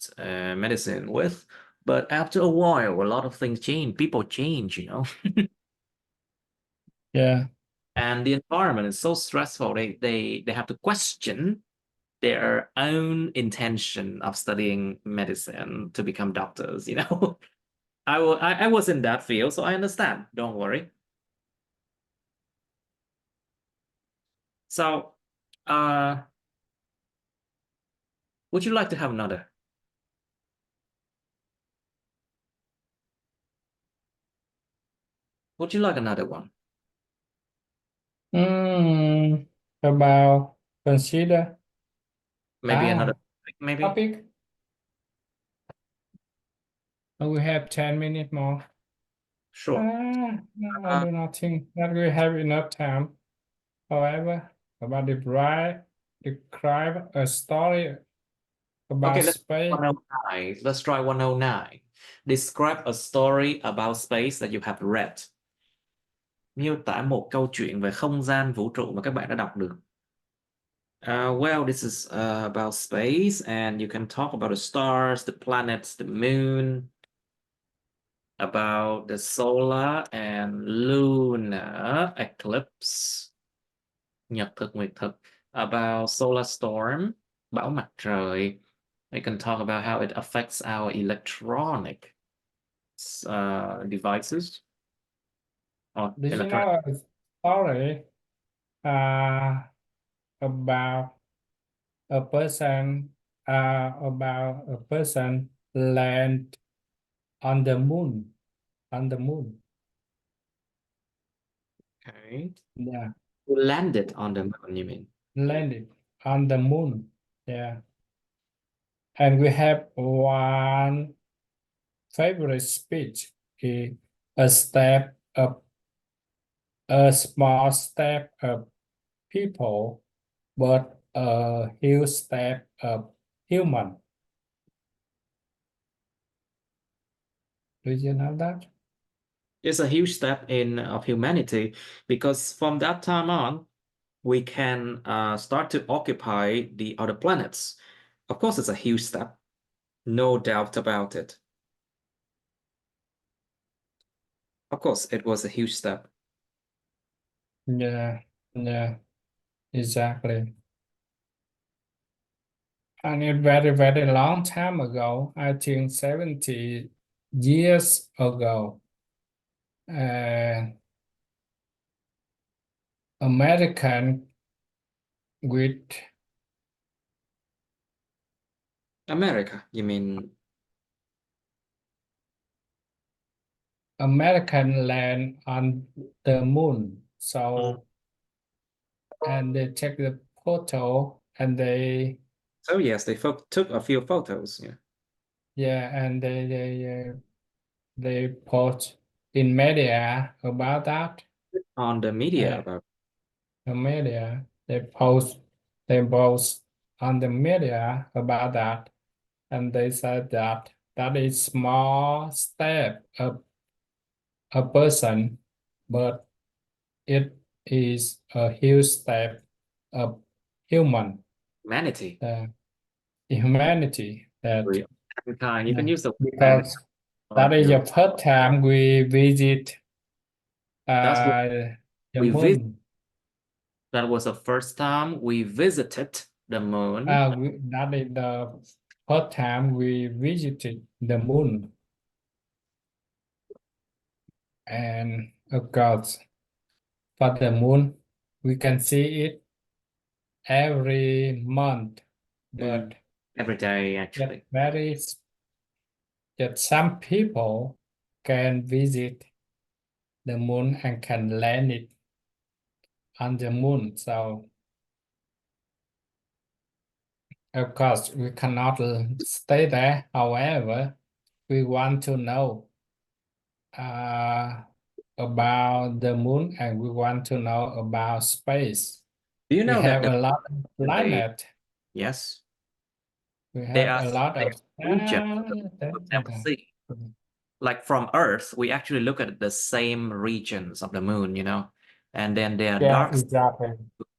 Speaker 1: medicine with. But after a while, a lot of things change. People change, you know.
Speaker 2: Yeah.
Speaker 1: And the environment is so stressful. They have to question their own intention of studying medicine to become doctors, you know. I was in that field, so I understand. Don't worry. So, uh, would you like to have another? Would you like another one?
Speaker 2: Mm, about consider
Speaker 1: Maybe another,
Speaker 2: ah
Speaker 1: maybe?
Speaker 2: topic. We have 10 minutes more.
Speaker 1: Sure.
Speaker 2: No, I
Speaker 1: Uh,
Speaker 2: do not think that we have enough time. However, about describe a story
Speaker 1: okay,
Speaker 2: about
Speaker 1: let's
Speaker 2: space.
Speaker 1: 109. Let's try 109. Describe a story about space that you have read. Miêu tả một câu chuyện về không gian vũ trụ mà các bạn đã đọc được. Well, this is about space, and you can talk about the stars, the planets, the moon, about the solar and lunar eclipse, nhật thực, nguyệt thực, about solar storm, bão mặt trời. We can talk about how it affects our electronic devices or
Speaker 2: Did you
Speaker 1: electronic.
Speaker 2: know a story uh, about about a person land on the moon? On the moon.
Speaker 1: Okay.
Speaker 2: Yeah.
Speaker 1: Landed on the moon, you mean?
Speaker 2: Landed on the moon. Yeah. And we have one favorite speech. A step up, a small step up people, but a huge step up human. Do you know that?
Speaker 1: It's a huge step in of humanity because from that time on, we can start to occupy the other planets. Of course, it's a huge step, no doubt about it. Of course, it was a huge step.
Speaker 2: Yeah, yeah, exactly. And a very, very long time ago, I think 70 years ago, American with
Speaker 1: America, you mean?
Speaker 2: American land on the moon.
Speaker 1: Mm.
Speaker 2: So, and they take the photo and
Speaker 1: So yes, they took a few photos. Yeah.
Speaker 2: yeah, and they post in media about that.
Speaker 1: On the media
Speaker 2: And
Speaker 1: about
Speaker 2: the media they post on the media about that, and they said that that is small step of a person, but it is a huge step of human
Speaker 1: humanity.
Speaker 2: uh, humanity that
Speaker 1: Mankind. You can use the word mankind.
Speaker 2: because that is the first time we visit
Speaker 1: That's what
Speaker 2: the
Speaker 1: we visit.
Speaker 2: moon.
Speaker 1: That was the first time we visited the moon.
Speaker 2: That is the first time we visited the moon, and of course, for the moon, we can see it every month,
Speaker 1: Mm,
Speaker 2: but
Speaker 1: every day,
Speaker 2: yet
Speaker 1: actually.
Speaker 2: very yet some people can visit the moon and can land it on the moon. So of course, we cannot stay there. However, we want to know uh, about the moon and we want to know about space.
Speaker 1: Do you
Speaker 2: We
Speaker 1: know that
Speaker 2: have
Speaker 1: the
Speaker 2: a lot of
Speaker 1: actually,
Speaker 2: planet.
Speaker 1: yes,
Speaker 2: We
Speaker 1: there
Speaker 2: have
Speaker 1: are
Speaker 2: a lot
Speaker 1: there
Speaker 2: of
Speaker 1: are regions that we could never see. Like from Earth, we actually look at the same regions of the moon, and then there are
Speaker 2: yeah,
Speaker 1: dark spots
Speaker 2: exactly.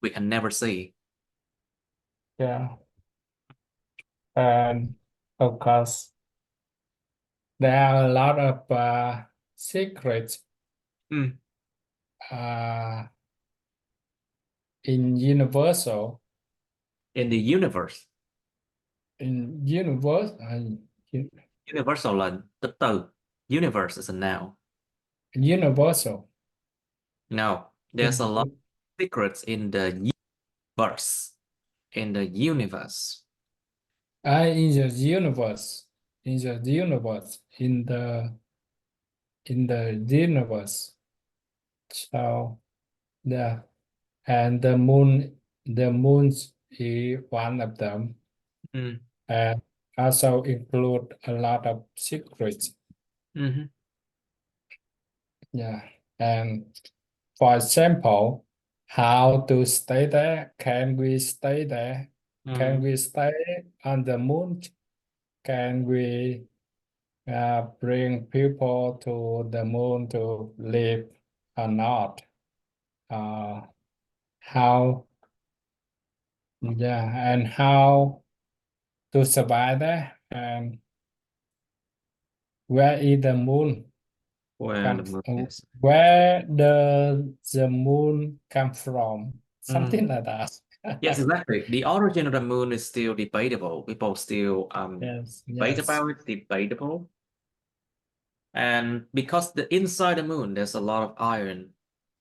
Speaker 1: we can never see.
Speaker 2: Yeah, and of course, there are a lot of secrets
Speaker 1: Mm,
Speaker 2: uh, in universal
Speaker 1: in the universe.
Speaker 2: in universe
Speaker 1: Universal là từ từ. Universe is a noun.
Speaker 2: universal
Speaker 1: No, there's a lot
Speaker 2: in
Speaker 1: of secrets in the universe. In the universe.
Speaker 2: in the universe in the universe in the universe. So yeah, and the moon is one of them,
Speaker 1: Mm,
Speaker 2: and also include a lot of secrets.
Speaker 1: mhm,
Speaker 2: Yeah, and for example, how to stay there? Can we stay there? Can
Speaker 1: mm.
Speaker 2: we stay on the moon? Can we bring people to the moon to live or not? Uh, how, yeah, and how to survive there? And where is the moon
Speaker 1: Where the
Speaker 2: come?
Speaker 1: moon is.
Speaker 2: Where the moon come from?
Speaker 1: Mm.
Speaker 2: Something like that.
Speaker 1: Yes, exactly. The origin of the moon is still debatable. People still
Speaker 2: Yes,
Speaker 1: debate
Speaker 2: yes.
Speaker 1: about it, debatable. And because the inside the moon, there's a lot of iron.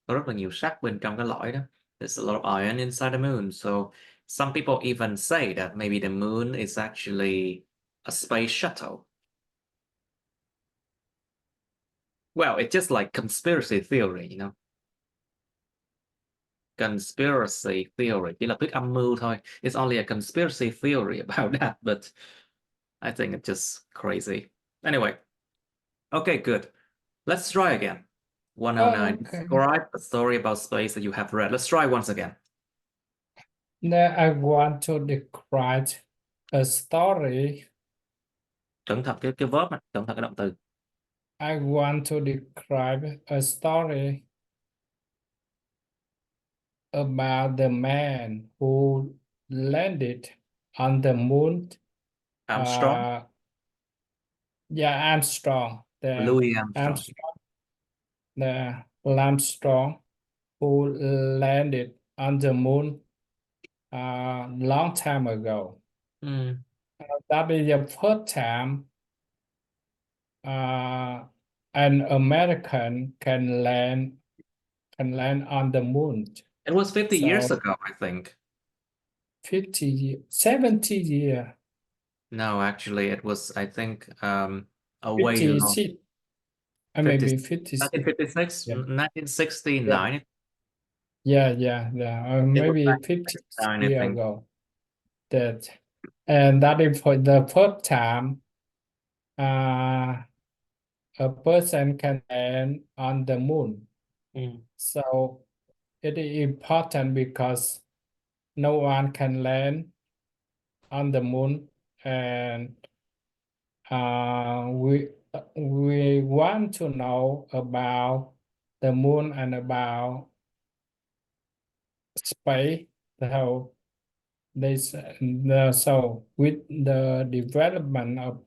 Speaker 1: Có rất là nhiều sắt bên trong cái lõi đó. There's a lot of iron inside the moon. So some people even say that maybe the moon is actually a space shuttle. Well, it's just like conspiracy theory. Conspiracy theory. Chỉ là thuyết âm mưu thôi. It's only a conspiracy theory about that, but I think it's just crazy. Anyway, okay, good. Let's try again. 109.
Speaker 2: Okay.
Speaker 1: Describe a story about space that you have read. Let's try once again.
Speaker 2: Now I want to describe a story.
Speaker 1: Cẩn thận cái verb này, cẩn thận cái động từ.
Speaker 2: I want to describe a story about the man who landed on the moon.
Speaker 1: Armstrong,
Speaker 2: Yeah, Armstrong. The
Speaker 1: Louis Armstrong.
Speaker 2: Armstrong, the Armstrong who landed on the moon a long time ago.
Speaker 1: Mm.
Speaker 2: That is the first time an American can land on the moon.
Speaker 1: It was 50 years
Speaker 2: So
Speaker 1: ago, I think.
Speaker 2: 50, 70 years,
Speaker 1: No, actually, it was, I think, a way long.
Speaker 2: 56,
Speaker 1: 50,
Speaker 2: maybe 56.
Speaker 1: 1956,
Speaker 2: Yeah,
Speaker 1: 1969.
Speaker 2: yeah. Or
Speaker 1: It was
Speaker 2: maybe 50
Speaker 1: 1969, I
Speaker 2: years
Speaker 1: think.
Speaker 2: ago. That, and that is for the first time uh, a person can land on the moon. So it is important because no one can land on the moon, and we want to know about the moon and about space. So so with the development of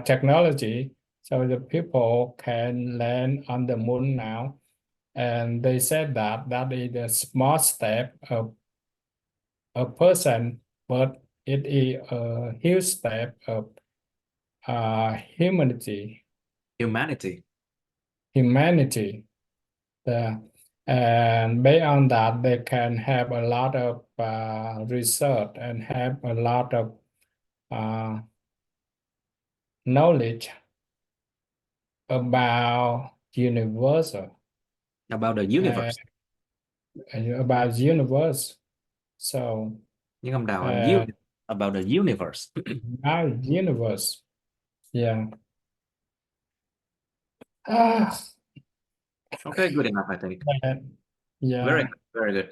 Speaker 2: technology, so the people can land on the moon now, and they said that that is a small step of a person, but it is a huge step of humanity.
Speaker 1: Humanity.
Speaker 2: Humanity. And based on that, they can have a lot of research and have a lot of knowledge about universal,
Speaker 1: About the universe.
Speaker 2: about universe. So
Speaker 1: Nhưng ông đào là
Speaker 2: uh,
Speaker 1: about the universe.
Speaker 2: now universe, yeah. Ah,
Speaker 1: Okay, good enough, I think.
Speaker 2: and- yeah.
Speaker 1: Very good, very good.